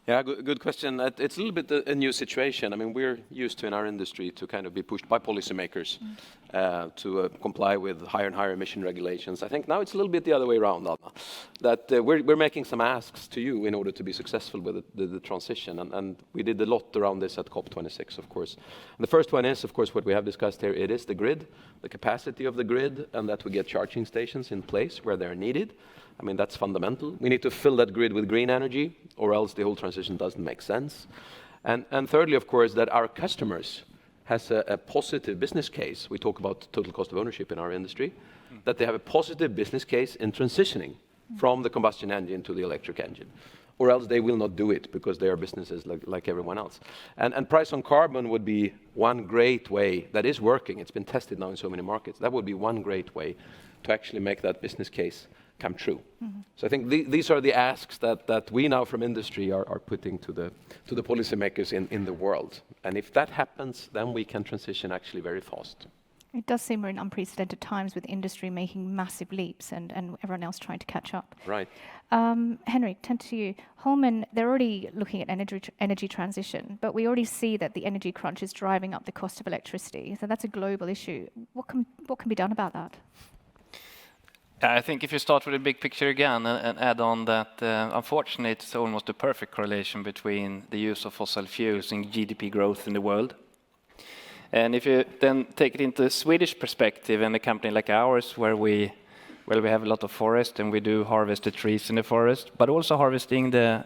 Yeah, good question. It's a little bit a new situation. I mean, we're used to in our industry to kind of be pushed by policymakers to comply with higher and higher emission regulations. I think now it's a little bit the other way around, Alma, that we're making some asks to you in order to be successful with the transition. And we did a lot around this at COP26, of course. And the first one is, of course, what we have discussed here. It is the grid, the capacity of the grid, and that we get charging stations in place where they're needed. I mean, that's fundamental. We need to fill that grid with green energy, or else the whole transition doesn't make sense. And thirdly, of course, that our customers has a positive business case. We talk about total cost of ownership in our industry, that they have a positive business case in transitioning from the combustion engine to the electric engine, or else they will not do it because they are businesses like everyone else. And price on carbon would be one great way that is working. It's been tested now in so many markets. That would be one great way to actually make that business case come true. So I think these are the asks that we now from industry are putting to the policymakers in the world. And if that happens, then we can transition actually very fast. It does seem we're in unprecedented times with industry making massive leaps and everyone else trying to catch up. Right. Henrik, turn to you. Holman, they're already looking at energy transition, but we already see that the energy crunch is driving up the cost of electricity. So that's a global issue. What can be done about that? I think if you start with the big picture again and add on that, unfortunately, it's almost a perfect correlation between the use of fossil fuels and GDP growth in the world. And if you then take it into a Swedish perspective and a company like ours, where we have a lot of forest and we do harvest the trees in the forest, but also harvesting the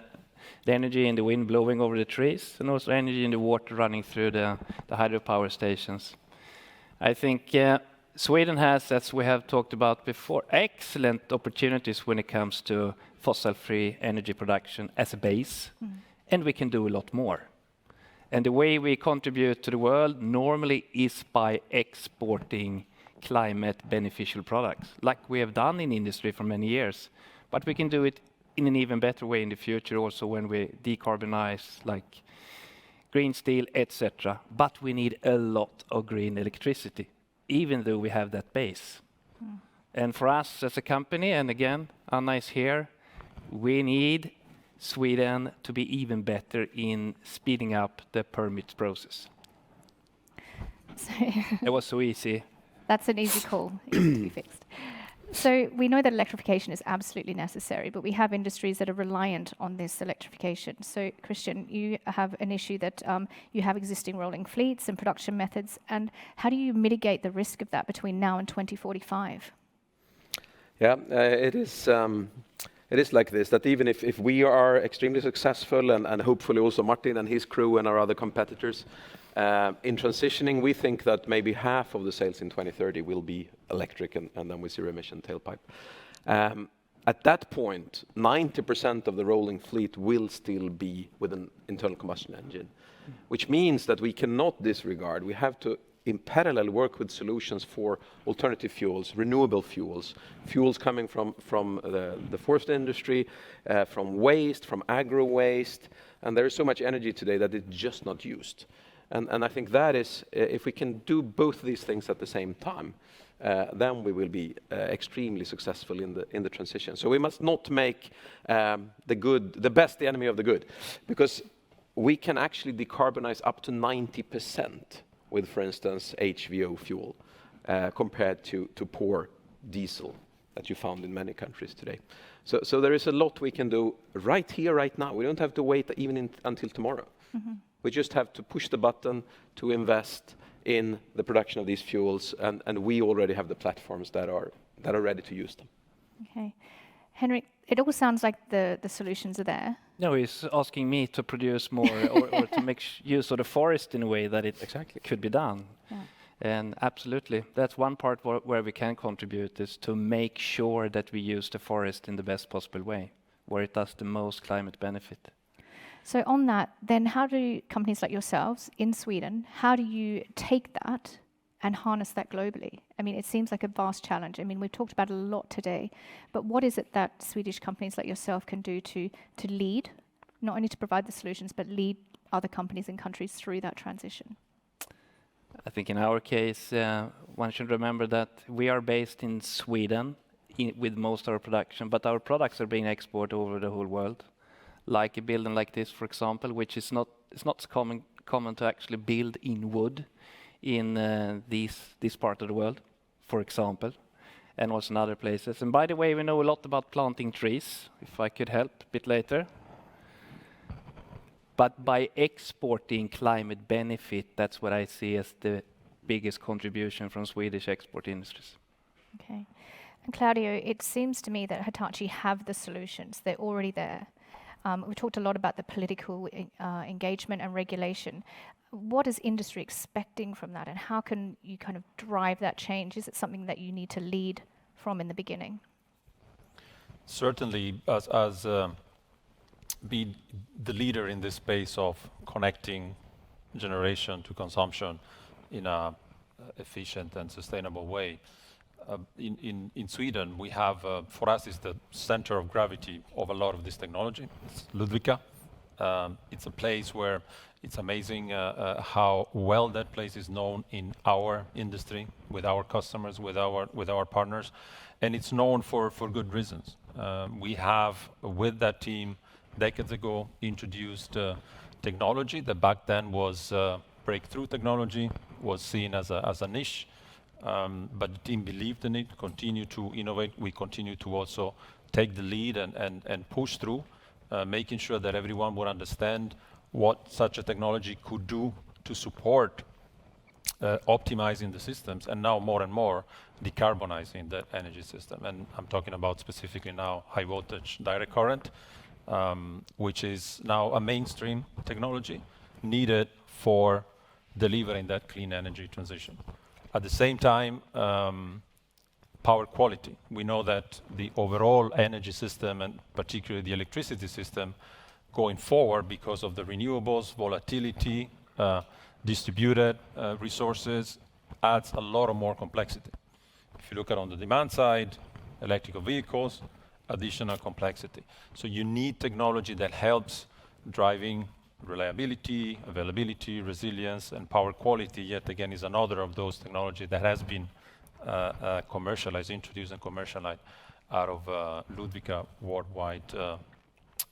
energy in the wind blowing over the trees and also energy in the water running through the hydropower stations. I think Sweden has, as we have talked about before, excellent opportunities when it comes to fossil-free energy production as a base, and we can do a lot more. And the way we contribute to the world normally is by exporting climate beneficial products, like we have done in industry for many years. But we can do it in an even better way in the future also when we decarbonize, like green steel, etc. But we need a lot of green electricity, even though we have that base. And for us as a company, and again, Anna is here, we need Sweden to be even better in speeding up the permit process. It was so easy. That's an easy call. It needs to be fixed. So we know that electrification is absolutely necessary, but we have industries that are reliant on this electrification. So Christian, you have an issue that you have existing rolling fleets and production methods, and how do you mitigate the risk of that between now and 2045? Yeah, it is like this, that even if we are extremely successful and hopefully also Martin and his crew and our other competitors, in transitioning, we think that maybe half of the sales in 2030 will be electric and then with zero emission tailpipe. At that point, 90% of the rolling fleet will still be with an internal combustion engine, which means that we cannot disregard. We have to, in parallel, work with solutions for alternative fuels, renewable fuels, fuels coming from the forest industry, from waste, from agro waste, and there is so much energy today that it's just not used. And I think that is, if we can do both these things at the same time, then we will be extremely successful in the transition. So we must not make the best the enemy of the good, because we can actually decarbonize up to 90% with, for instance, HVO fuel compared to poor diesel that you found in many countries today. So there is a lot we can do right here, right now. We don't have to wait even until tomorrow. We just have to push the button to invest in the production of these fuels, and we already have the platforms that are ready to use them. Okay. Henrik, it all sounds like the solutions are there. No, he's asking me to produce more or to make use of the forest in a way that it could be done. Yeah. And absolutely, that's one part where we can contribute, is to make sure that we use the forest in the best possible way, where it does the most climate benefit. So on that, then how do companies like yourselves in Sweden, how do you take that and harness that globally? I mean, it seems like a vast challenge. I mean, we've talked about it a lot today, but what is it that Swedish companies like yourself can do to lead, not only to provide the solutions, but lead other companies and countries through that transition? I think in our case, one should remember that we are based in Sweden with most of our production, but our products are being exported over the whole world. Like a building like this, for example, which is not common to actually build in wood in this part of the world, for example, and also in other places. And by the way, we know a lot about planting trees, if I could help a bit later. But by exporting climate benefit, that's what I see as the biggest contribution from Swedish export industries. Okay. And Claudio, it seems to me that Hitachi have the solutions. They're already there. We talked a lot about the political engagement and regulation. What is industry expecting from that, and how can you kind of drive that change? Is it something that you need to lead from in the beginning? Certainly, as be the leader in this space of connecting generation to consumption in a efficient and sustainable way. In Sweden, we have, for us, is the center of gravity of a lot of this technology. It's Ludvika. It's a place where it's amazing how well that place is known in our industry, with our customers, with our partners, and it's known for good reasons. We have, with that team, decades ago, introduced technology that back then was breakthrough technology, was seen as a niche, but the team believed in it, continue to innovate. We continue to also take the lead and push through, making sure that everyone would understand what such a technology could do to support optimizing the systems, and now more and more decarbonizing the energy system. And I'm talking about specifically now high voltage direct current, which is now a mainstream technology needed for delivering that clean energy transition. At the same time, power quality. We know that the overall energy system, and particularly the electricity system, going forward because of the renewables, volatility, distributed resources, adds a lot of more complexity. If you look at on the demand side, electrical vehicles, additional complexity. So you need technology that helps driving reliability, availability, resilience, and power quality, yet again, is another of those technologies that has been commercialized, introduced and commercialized out of Ludvika worldwide,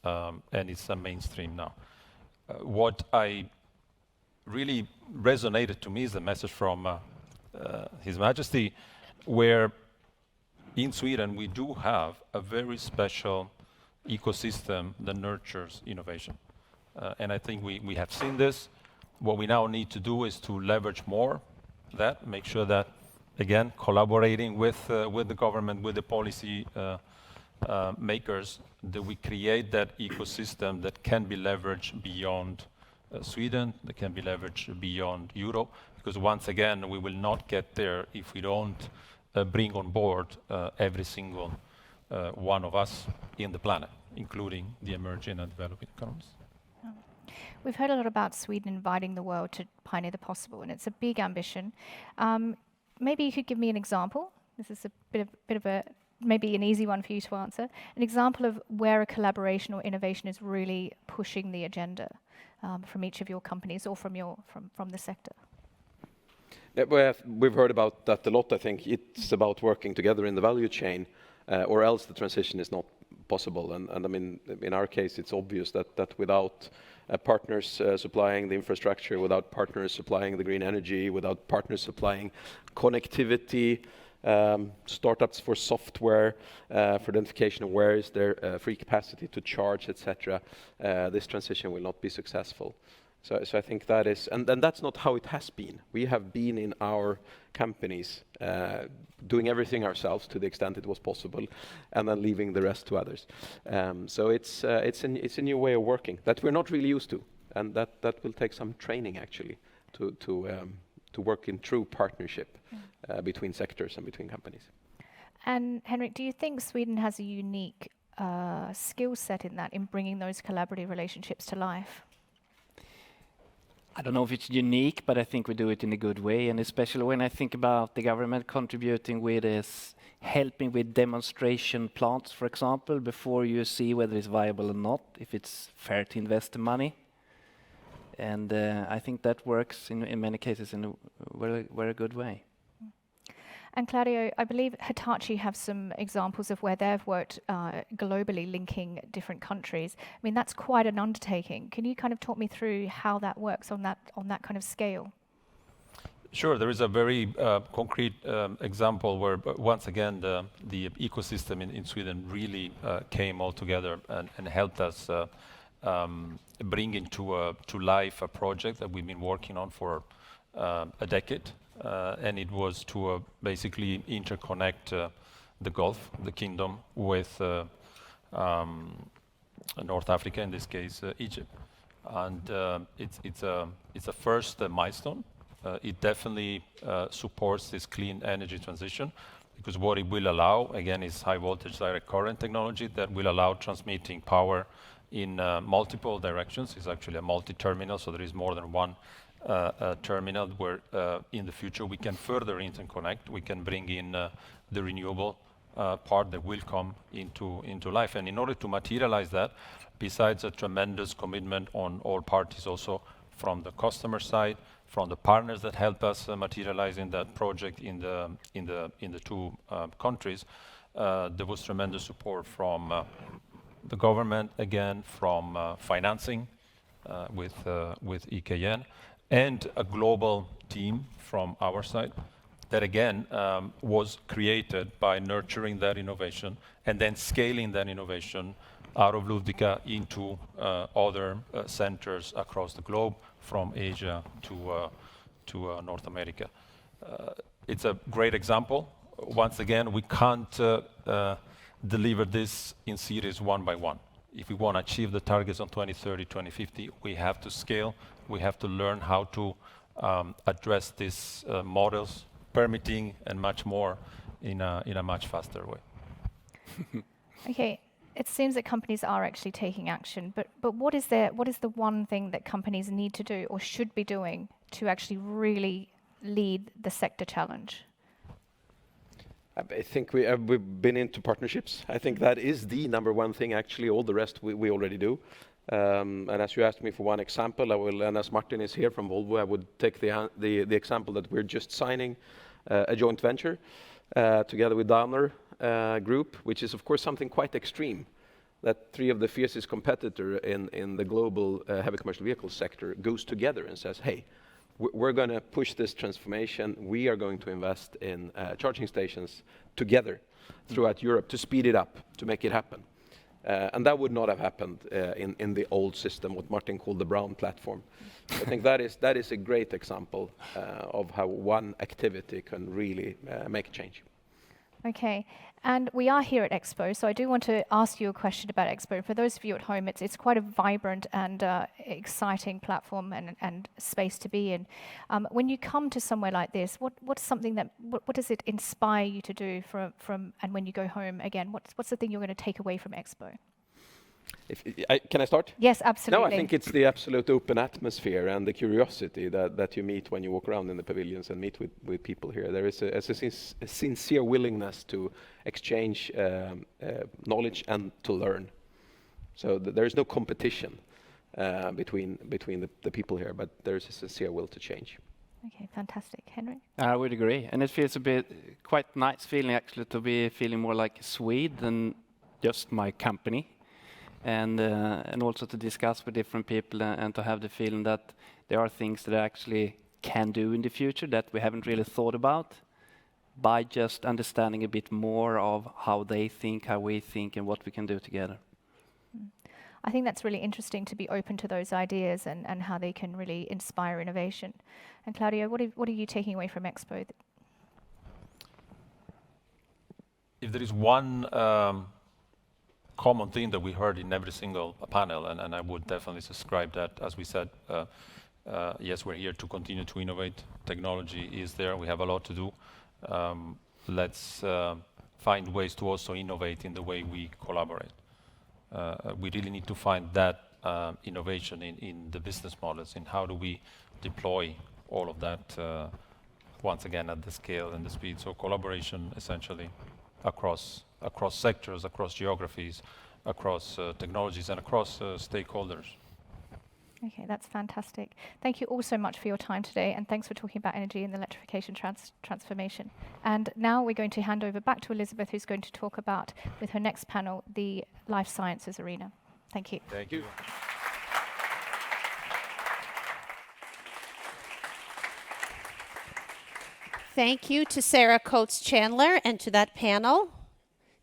and it's a mainstream now. What I really resonated to me is the message from His Majesty, where in Sweden we do have a very special ecosystem that nurtures innovation. And I think we have seen this. What we now need to do is to leverage more that, make sure that, again, collaborating with the government, with the policy makers, that we create that ecosystem that can be leveraged beyond Sweden, that can be leveraged beyond Europe. Because once again, we will not get there if we don't bring on board every single one of us in the planet, including the emerging and developing economies. We've heard a lot about Sweden inviting the world to pioneer the possible, and it's a big ambition. Maybe you could give me an example. This is a bit of a, maybe an easy one for you to answer. An example of where a collaboration or innovation is really pushing the agenda from each of your companies or from the sector. Yeah, we've heard about that a lot. I think it's about working together in the value chain, or else the transition is not possible. And I mean, in our case, it's obvious that without partners supplying the infrastructure, without partners supplying the green energy, without partners supplying connectivity, startups for software, for identification of where is there free capacity to charge, etc., this transition will not be successful. So I think that is, and that's not how it has been. We have been in our companies doing everything ourselves to the extent it was possible, and then leaving the rest to others. So it's a new way of working that we're not really used to, and that will take some training actually to work in true partnership between sectors and between companies. And Henrik, do you think Sweden has a unique skill set in bringing those collaborative relationships to life? I don't know if it's unique, but I think we do it in a good way. And especially when I think about the government contributing with this, helping with demonstration plants, for example, before you see whether it's viable or not, if it's fair to invest the money. And I think that works in many cases in a very good way. And Claudio, I believe Hitachi have some examples of where they've worked globally, linking different countries. I mean, that's quite an undertaking. Can you kind of talk me through how that works on that kind of scale? Sure, there is a very concrete example where, once again, the ecosystem in Sweden really came all together and helped us bring to life a project that we've been working on for a decade. And it was to basically interconnect the Gulf, the kingdom, with North Africa, in this case, Egypt. And it's a first milestone. It definitely supports this clean energy transition, because what it will allow, again, is high voltage direct current technology that will allow transmitting power in multiple directions. It's actually a multi-terminal, so there is more than one terminal where in the future we can further interconnect. We can bring in the renewable part that will come into life. And in order to materialize that, besides a tremendous commitment on all parties, also from the customer side, from the partners that help us materialize in that project in the two countries, there was tremendous support from the government, again, from financing with EKN, and a global team from our side that, again, was created by nurturing that innovation and then scaling that innovation out of Ludvika into other centers across the globe, from Asia to North America. It's a great example. Once again, we can't deliver this in series one by one. If we want to achieve the targets on 2030, 2050, we have to scale. We have to learn how to address these models, permitting, and much more in a much faster way. Okay. It seems that companies are actually taking action, but what is the one thing that companies need to do or should be doing to actually really lead the sector challenge? I think we've been into partnerships. I think that is the number one thing. Actually, all the rest we already do. And as you asked me for one example, I will. And as Martin is here from Volvo, I would take the example that we're just signing a joint venture together with Daimler Group, which is of course something quite extreme. That three of the fiercest competitor in the global heavy commercial vehicle sector goes together and says, "Hey, we're going to push this transformation. We are going to invest in charging stations together throughout Europe to speed it up, to make it happen." And that would not have happened in the old system, what Martin called the brown platform. I think that is a great example of how one activity can really make a change. Okay, and we are here at Expo, so I do want to ask you a question about Expo. For those of you at home, it's quite a vibrant and exciting platform and space to be in. When you come to somewhere like this, what does it inspire you to do from and when you go home again? What's the thing you're going to take away from Expo? Can I start? Yes, absolutely. No, I think it's the absolute open atmosphere and the curiosity that you meet when you walk around in the pavilions and meet with people here. There is a sincere willingness to exchange knowledge and to learn. So there is no competition between the people here, but there is a sincere will to change. Okay, fantastic. Henrik? I would agree. And it feels a bit quite nice feeling actually to be feeling more like a Swede than just my company. And also to discuss with different people and to have the feeling that there are things that I actually can do in the future that we haven't really thought about by just understanding a bit more of how they think, how we think, and what we can do together. I think that's really interesting to be open to those ideas and how they can really inspire innovation. And Claudio, what are you taking away from Expo? If there is one common thing that we heard in every single panel, and I would definitely subscribe that, as we said, yes, we're here to continue to innovate. Technology is there. We have a lot to do. Let's find ways to also innovate in the way we collaborate. We really need to find that innovation in the business models, in how do we deploy all of that, once again, at the scale and the speed. So collaboration, essentially, across sectors, across geographies, across technologies, and across stakeholders. Okay, that's fantastic. Thank you all so much for your time today, and thanks for talking about energy and the electrification transformation. And now we're going to hand over back to Elizabeth, who's going to talk about, with her next panel, the life sciences arena. Thank you. Thank you. Thank you to Sarah Coates-Chandler and to that panel.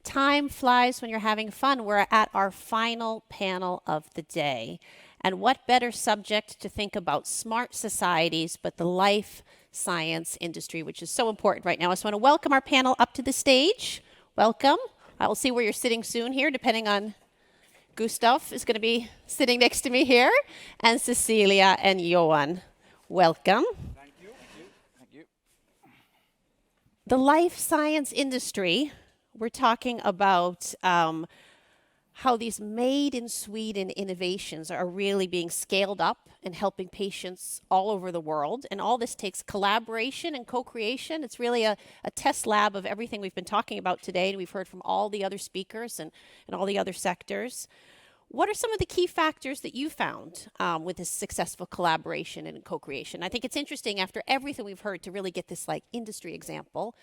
Time flies when you're having fun. We're at our final panel of the day. And what better subject to think about smart societies but the life science industry, which is so important right now. I just want to welcome our panel up to the stage. Welcome. I will see where you're sitting soon here, depending on Gustaf is going to be sitting next to me here, and Cecilia and Johan. Welcome. Thank you. Thank you. The life science industry, we're talking about how these made in Sweden innovations are really being scaled up and helping patients all over the world. And all this takes collaboration and co-creation. It's really a test lab of everything we've been talking about today, and we've heard from all the other speakers and all the other sectors. What are some of the key factors that you found with this successful collaboration and co-creation? I think it's interesting after everything we've heard to really get this like industry example.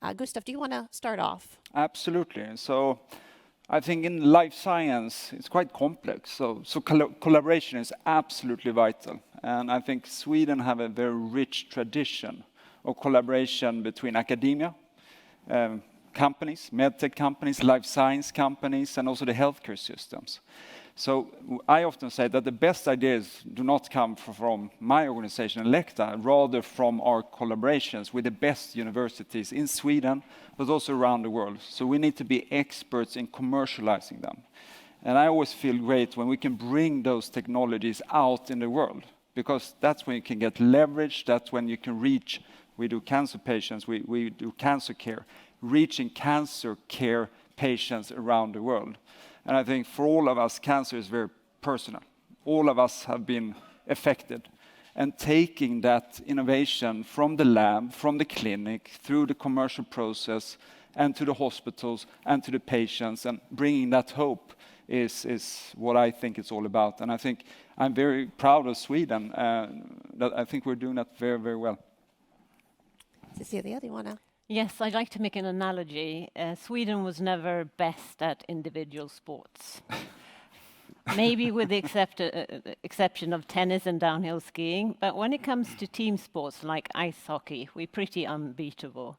Gustaf, do you want to start off? Absolutely. So I think in life science, it's quite complex. So collaboration is absolutely vital. And I think Sweden have a very rich tradition of collaboration between academia, companies, medtech companies, life science companies, and also the healthcare systems. So I often say that the best ideas do not come from my organization, Electa, rather from our collaborations with the best universities in Sweden, but also around the world. So we need to be experts in commercializing them. And I always feel great when we can bring those technologies out in the world, because that's when you can get leverage, that's when you can reach, we do cancer patients, we do cancer care, reaching cancer care patients around the world. And I think for all of us, cancer is very personal. All of us have been affected. And taking that innovation from the lab, from the clinic, through the commercial process, and to the hospitals, and to the patients, and bringing that hope is what I think it's all about. And I think I'm very proud of Sweden. That I think we're doing that very, very well. Cecilia, do you want to? Yes, I'd like to make an analogy. Sweden was never best at individual sports. Maybe with the exception of tennis and downhill skiing, but when it comes to team sports like ice hockey, we're pretty unbeatable.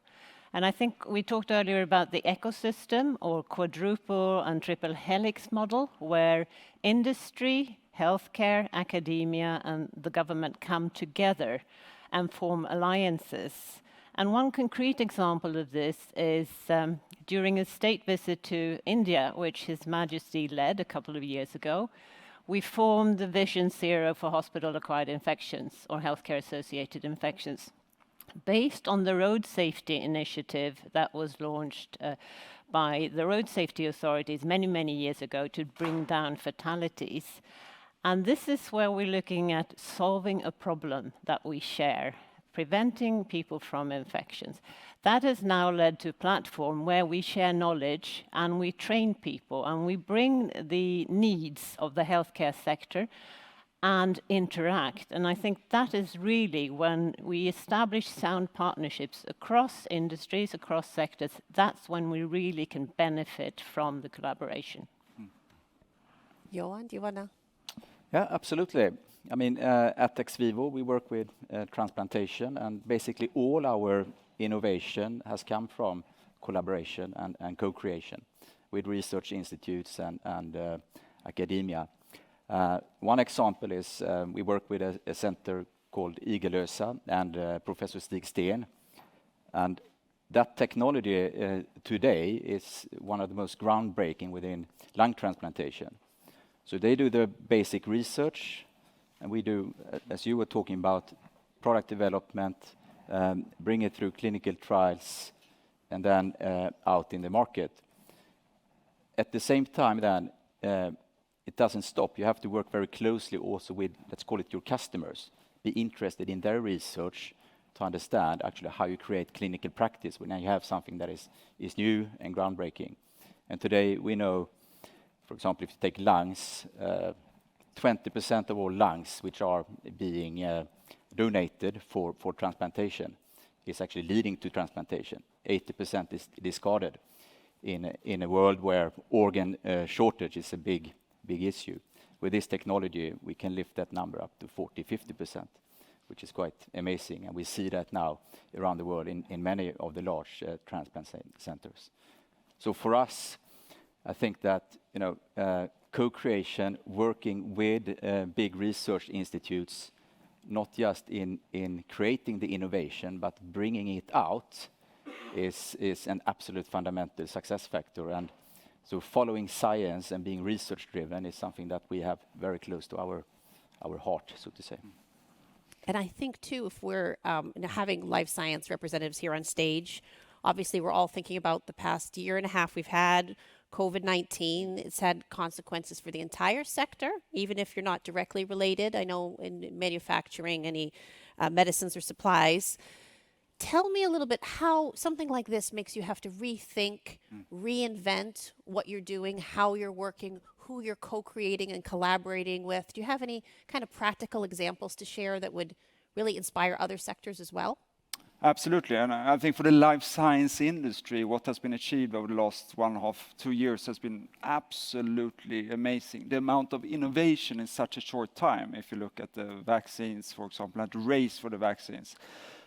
And I think we talked earlier about the ecosystem or quadruple and triple helix model, where industry, healthcare, academia, and the government come together and form alliances. And one concrete example of this is during a state visit to India, which His Majesty led a couple of years ago, we formed the Vision Zero for hospital-acquired infections or healthcare-associated infections, based on the road safety initiative that was launched by the road safety authorities many, many years ago to bring down fatalities. And this is where we're looking at solving a problem that we share, preventing people from infections. That has now led to a platform where we share knowledge and we train people and we bring the needs of the healthcare sector and interact. And I think that is really when we establish sound partnerships across industries, across sectors, that's when we really can benefit from the collaboration. Johan, do you want to? Yeah, absolutely. I mean, at XVIVO, we work with transplantation, and basically all our innovation has come from collaboration and co-creation with research institutes and academia. One example is we work with a center called Igelösa and Professor Stig Sten. And that technology today is one of the most groundbreaking within lung transplantation. So they do the basic research, and we do, as you were talking about, product development, bring it through clinical trials, and then out in the market. At the same time, then, it doesn't stop. You have to work very closely also with, let's call it your customers, be interested in their research to understand actually how you create clinical practice when you have something that is new and groundbreaking. And today we know, for example, if you take lungs, 20% of all lungs which are being donated for transplantation is actually leading to transplantation. 80% is discarded in a world where organ shortage is a big issue. With this technology, we can lift that number up to 40-50%, which is quite amazing. And we see that now around the world in many of the large transplant centers. So for us, I think that co-creation, working with big research institutes, not just in creating the innovation, but bringing it out, is an absolute fundamental success factor. And So following science and being research driven is something that we have very close to our heart, so to say. And I think too, if we're having life science representatives here on stage, obviously we're all thinking about the past year and a half we've had COVID-19. It's had consequences for the entire sector, even if you're not directly related. I know in manufacturing, any medicines or supplies. Tell me a little bit how something like this makes you have to rethink, reinvent what you're doing, how you're working, who you're co-creating and collaborating with. Do you have any kind of practical examples to share that would really inspire other sectors as well? Absolutely, and I think for the life science industry, what has been achieved over the last 1.5, 2 years has been absolutely amazing. The amount of innovation in such a short time, if you look at the vaccines, for example, and the race for the vaccines.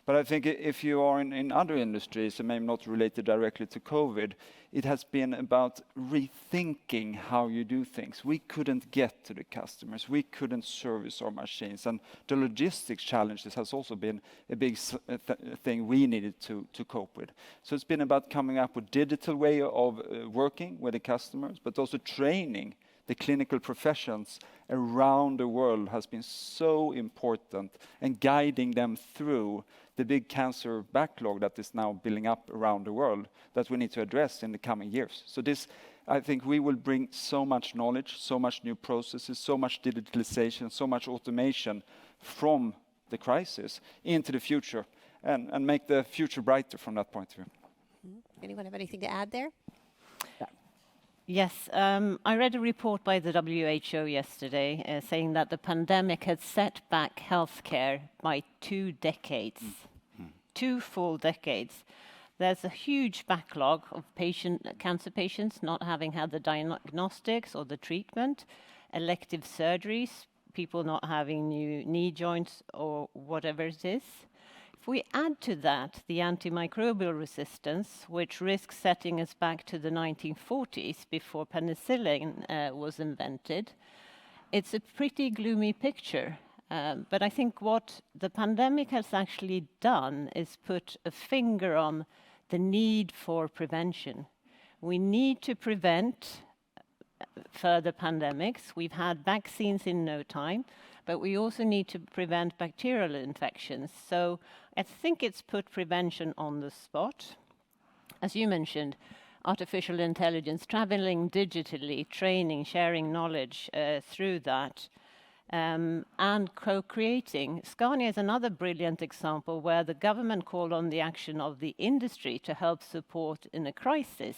But I think if you are in other industries, and maybe not related directly to COVID, it has been about rethinking how you do things. We couldn't get to the customers. We couldn't service our machines. And the logistics challenges has also been a big thing we needed to cope with. So it's been about coming up with digital way of working with the customers, but also training the clinical professions around the world has been so important, and guiding them through the big cancer backlog that is now building up around the world that we need to address in the coming years. So this, I think we will bring so much knowledge, so much new processes, so much digitalization, so much automation from the crisis into the future, and make the future brighter from that point of view. Anyone have anything to add there? Yes, I read a report by the WHO yesterday saying that the pandemic had set back healthcare by 2 decades, 2 full decades. There's a huge backlog of cancer patients not having had the diagnostics or the treatment, elective surgeries, people not having new knee joints or whatever it is. If we add to that the antimicrobial resistance, which risks setting us back to the 1940s before penicillin was invented, it's a pretty gloomy picture. But I think what the pandemic has actually done is put a finger on the need for prevention. We need to prevent further pandemics. We've had vaccines in no time, but we also need to prevent bacterial infections. So I think it's put prevention on the spot. As you mentioned, artificial intelligence, traveling digitally, training, sharing knowledge through that, and co-creating. Scania is another brilliant example where the government called on the action of the industry to help support in a crisis.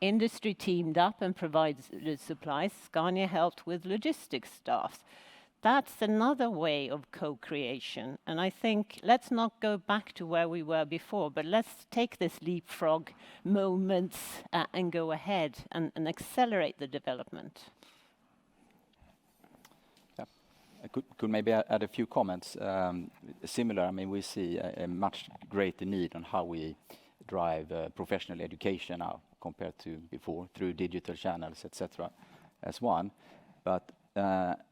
Industry teamed up and provided supplies. Scania helped with logistics staff. That's another way of co-creation. And I think let's not go back to where we were before, but let's take this leapfrog moments and go ahead and accelerate the development. Yeah. I could maybe add a few comments. Similar, I mean, we see a much greater need on how we drive professional education now compared to before through digital channels, etc. as one. But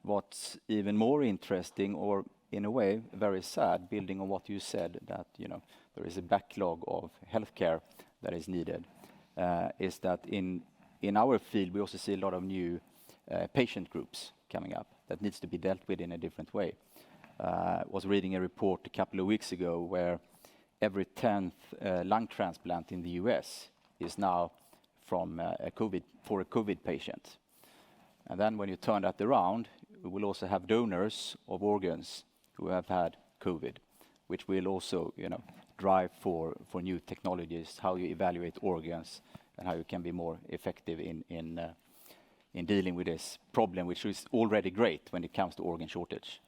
what's even more interesting, or in a way very sad, building on what you said, that there is a backlog of healthcare that is needed, is that in our field we also see a lot of new patient groups coming up that needs to be dealt with in a different way. Was reading a report a couple of weeks ago where every 10th lung transplant in the US is now from a COVID patient. And then when you turn that around, we will also have donors of organs who have had COVID, which will also, drive for new technologies, how you evaluate organs, and how you can be more effective in dealing with this problem, which is already great when it comes to organ shortage.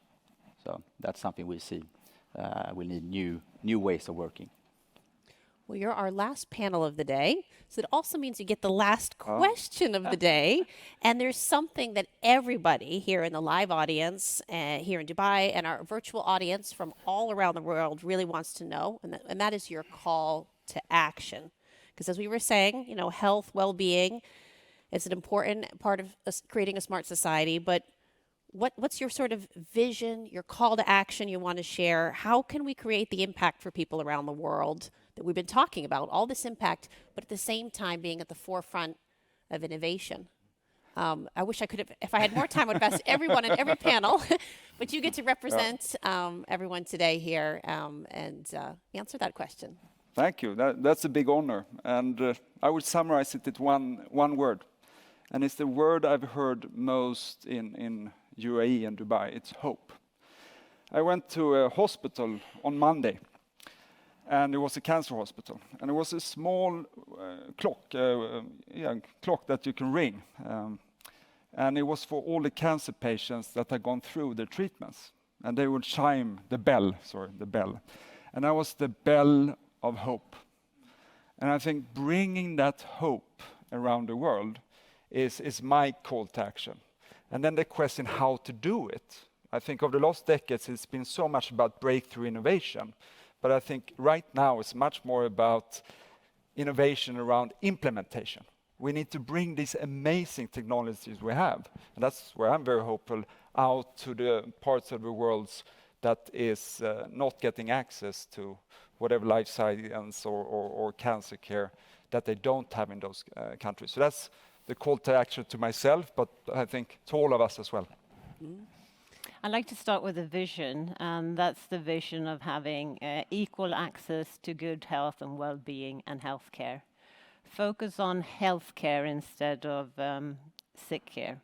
So that's something we see. We need new ways of working. Well, you're our last panel of the day, so it also means you get the last question of the day. And there's something that everybody here in the live audience, here in Dubai, and our virtual audience from all around the world really wants to know, and that is your call to action. Because as we were saying, health, well-being, it's an important part of us creating a smart society, but what's your sort of vision, your call to action you want to share? How can we create the impact for people around the world that we've been talking about, all this impact, but at the same time being at the forefront of innovation. I wish I could have, if I had more time, I would have asked everyone in every panel, but you get to represent everyone today here and answer that question. Thank you. That's a big honor. And I would summarize it in one word. And it's the word I've heard most in UAE and Dubai. It's hope. I went to a hospital on Monday, and it was a cancer hospital. And there was a small clock that you can ring. And it was for all the cancer patients that had gone through their treatments. And they would chime the bell. And that was the bell of hope. And I think bringing that hope around the world is my call to action. And then the question how to do it. I think over the last decades it's been so much about breakthrough innovation. But I think right now it's much more about innovation around implementation. We need to bring these amazing technologies we have. And that's where I'm very hopeful out to the parts of the world that is not getting access to whatever life science or cancer care that they don't have in those countries. So that's the call to action to myself, but I think to all of us as well. I'd like to start with a vision, and that's the vision of having equal access to good health and well-being and healthcare. Focus on healthcare instead of sick care.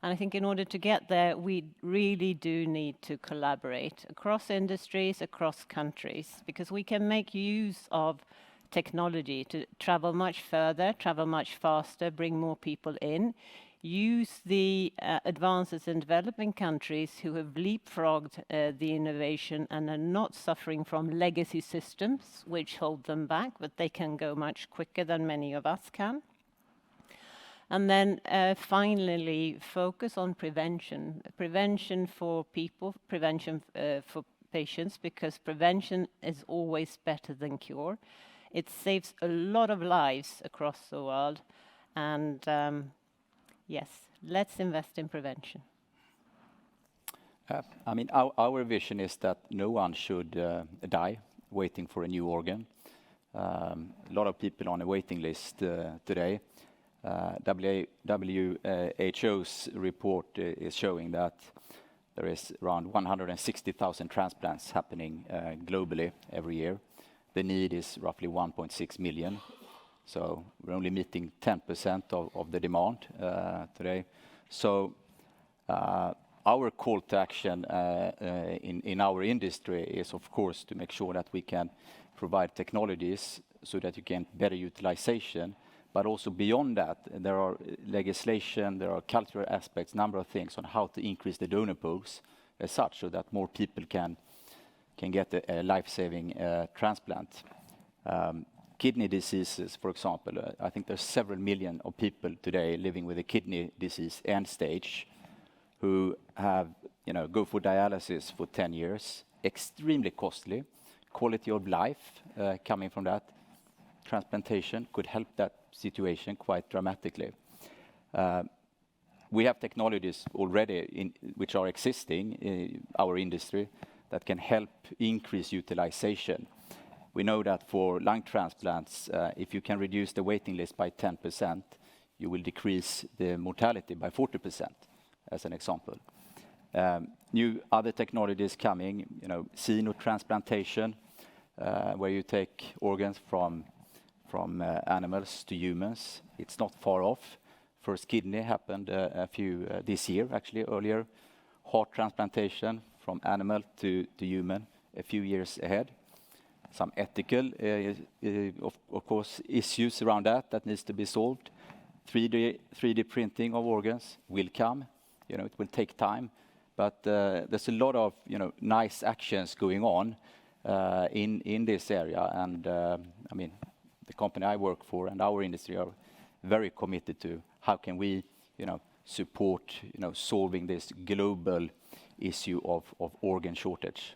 And I think in order to get there, we really do need to collaborate across industries, across countries, because we can make use of technology to travel much further, travel much faster, bring more people in, use the advances in developing countries who have leapfrogged the innovation and are not suffering from legacy systems which hold them back, but they can go much quicker than many of us can. And then finally, focus on prevention. Prevention for people, prevention for patients, because prevention is always better than cure. It saves a lot of lives across the world. And yes, let's invest in prevention. I mean, our vision is that no one should die waiting for a new organ. A lot of people on a waiting list today. WHO's report is showing that there is around 160,000 transplants happening globally every year. The need is roughly 1.6 million. So we're only meeting 10% of the demand today. So our call to action in our industry is, of course, to make sure that we can provide technologies so that you get better utilization. But also beyond that, there are legislation, there are cultural aspects, number of things on how to increase the donor pools as such, so that more people can get a life-saving transplant. Kidney diseases, for example, I think there's several million of people today living with a kidney disease end stage who have, go for dialysis for 10 years, extremely costly, quality of life coming from that. Transplantation could help that situation quite dramatically. We have technologies already which are existing in our industry that can help increase utilization. We know that for lung transplants, if you can reduce the waiting list by 10%, you will decrease the mortality by 40%, as an example. New other technologies coming, xenotransplantation, where you take organs from animals to humans. It's not far off. First kidney happened this year, actually, earlier. Heart transplantation from animal to human, a few years ahead. Some ethical, of course, issues around that needs to be solved. 3D printing of organs will come. It will take time, but there's a lot of nice actions going on in this area. And I mean, the company I work for and our industry are very committed to how can we, support, solving this global issue of organ shortage.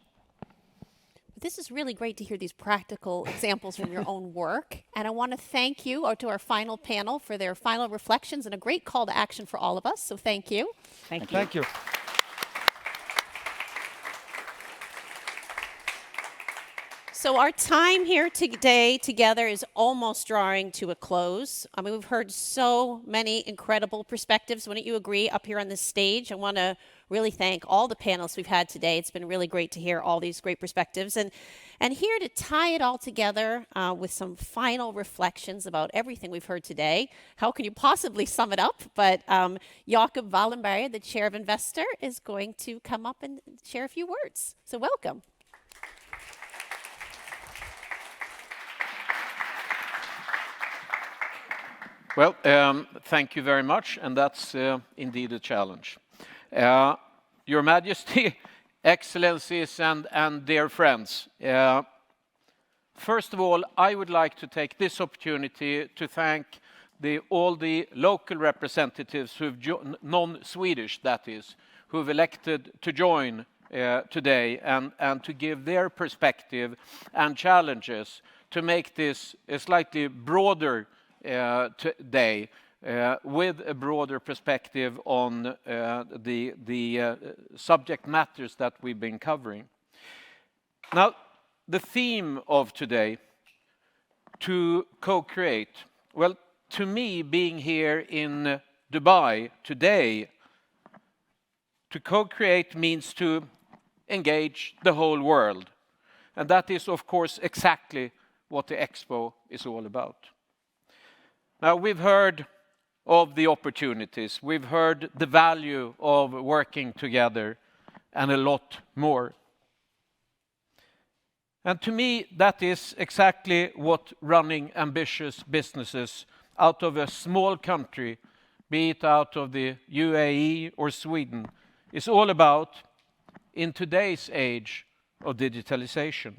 This is really great to hear these practical examples from your own work. And I want to thank you to our final panel for their final reflections and a great call to action for all of us. So thank you. Thank you. Thank you. So our time here today together is almost drawing to a close. I mean, we've heard so many incredible perspectives. Wouldn't you agree up here on this stage? I want to really thank all the panelists we've had today. It's been really great to hear all these great perspectives. And here to tie it all together with some final reflections about everything we've heard today. How can you possibly sum it up? But Jakob Wallenberg, the chair of Investor, is going to come up and share a few words. So welcome. Well, thank you very much, and that's indeed a challenge. Your Majesty, Excellencies, and dear friends, first of all, I would like to take this opportunity to thank all the local representatives non-Swedish, that is, who've elected to join today and to give their perspective and challenges to make this a slightly broader today with a broader perspective on the subject matters that we've been covering. Now, the theme of today, to co-create, well, to me, being here in Dubai today, to co-create means to engage the whole world. And that is, of course, exactly what the Expo is all about. Now, we've heard of the opportunities, we've heard the value of working together, and a lot more. And to me, that is exactly what running ambitious businesses out of a small country, be it out of the UAE or Sweden, is all about in today's age of digitalization.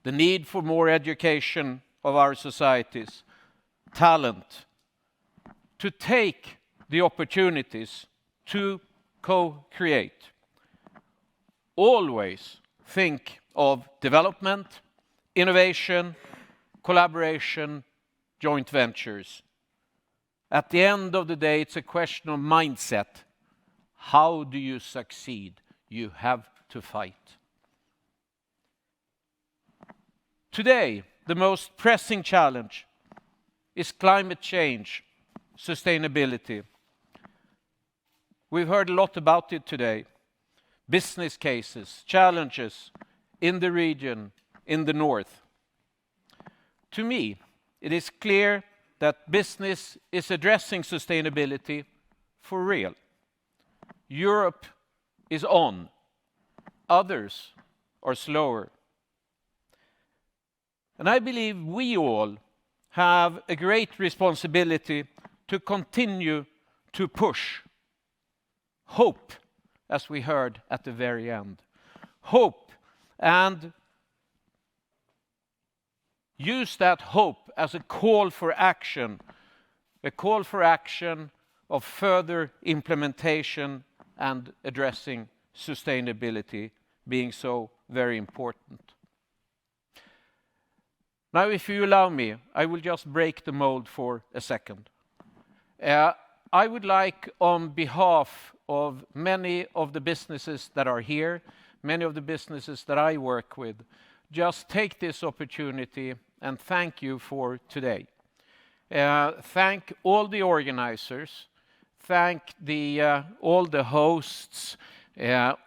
The need for more education of our societies, talent, to take the opportunities to co-create. Always think of development, innovation, collaboration, joint ventures. At the end of the day, it's a question of mindset. How do you succeed? You have to fight. Today, the most pressing challenge is climate change, sustainability. We've heard a lot about it today. Business cases, challenges in the region, in the north. To me, it is clear that business is addressing sustainability for real. Europe is on. Others are slower. And I believe we all have a great responsibility to continue to push. Hope, as we heard at the very end. Hope, and use that hope as a call for action of further implementation and addressing sustainability being so very important. Now, if you allow me, I will just break the mold for a second. I would like, on behalf of many of the businesses that are here, many of the businesses that I work with, just take this opportunity and thank you for today. Thank all the organizers, thank all the hosts,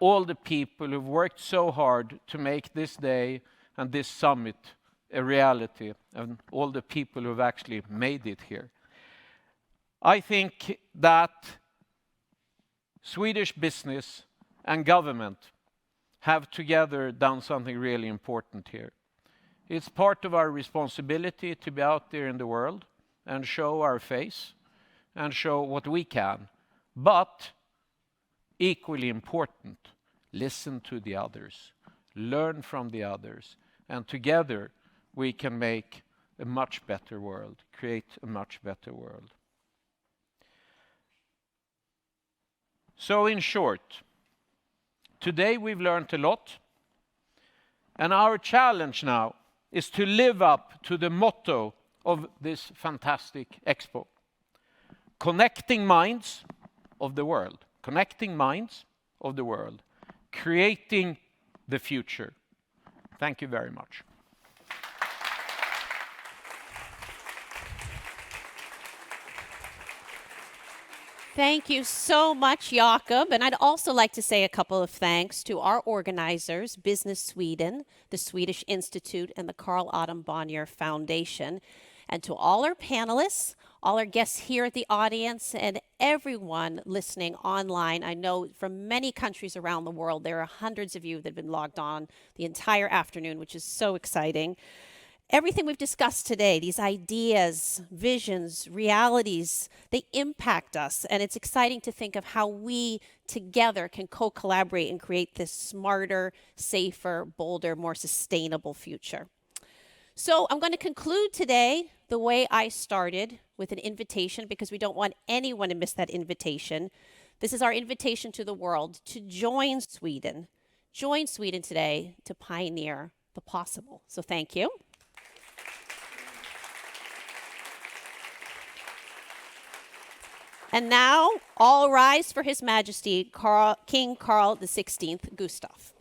all the people who've worked so hard to make this day and this summit a reality, and all the people who've actually made it here. I think that Swedish business and government have together done something really important here. It's part of our responsibility to be out there in the world and show our face and show what we can. But equally important, listen to the others, learn from the others, and together we can make a much better world, create a much better world. So in short, today we've learned a lot, and our challenge now is to live up to the motto of this fantastic Expo. Connecting minds of the world. Connecting minds of the world. Creating the future. Thank you very much. Thank you so much, Jakob. And I'd also like to say a couple of thanks to our organizers, Business Sweden, the Swedish Institute, and the Carl Adam Bonnier Foundation, and to all our panelists, all our guests here at the audience, and everyone listening online. I know from many countries around the world, there are hundreds of you that have been logged on the entire afternoon, which is so exciting. Everything we've discussed today, these ideas, visions, realities, they impact us. And it's exciting to think of how we together can co-collaborate and create this smarter, safer, bolder, more sustainable future. So I'm going to conclude today the way I started, with an invitation, because we don't want anyone to miss that invitation. This is our invitation to the world to join Sweden. Join Sweden today to pioneer the possible. So thank you. And now, all rise for His Majesty King Karl XVI Gustaf.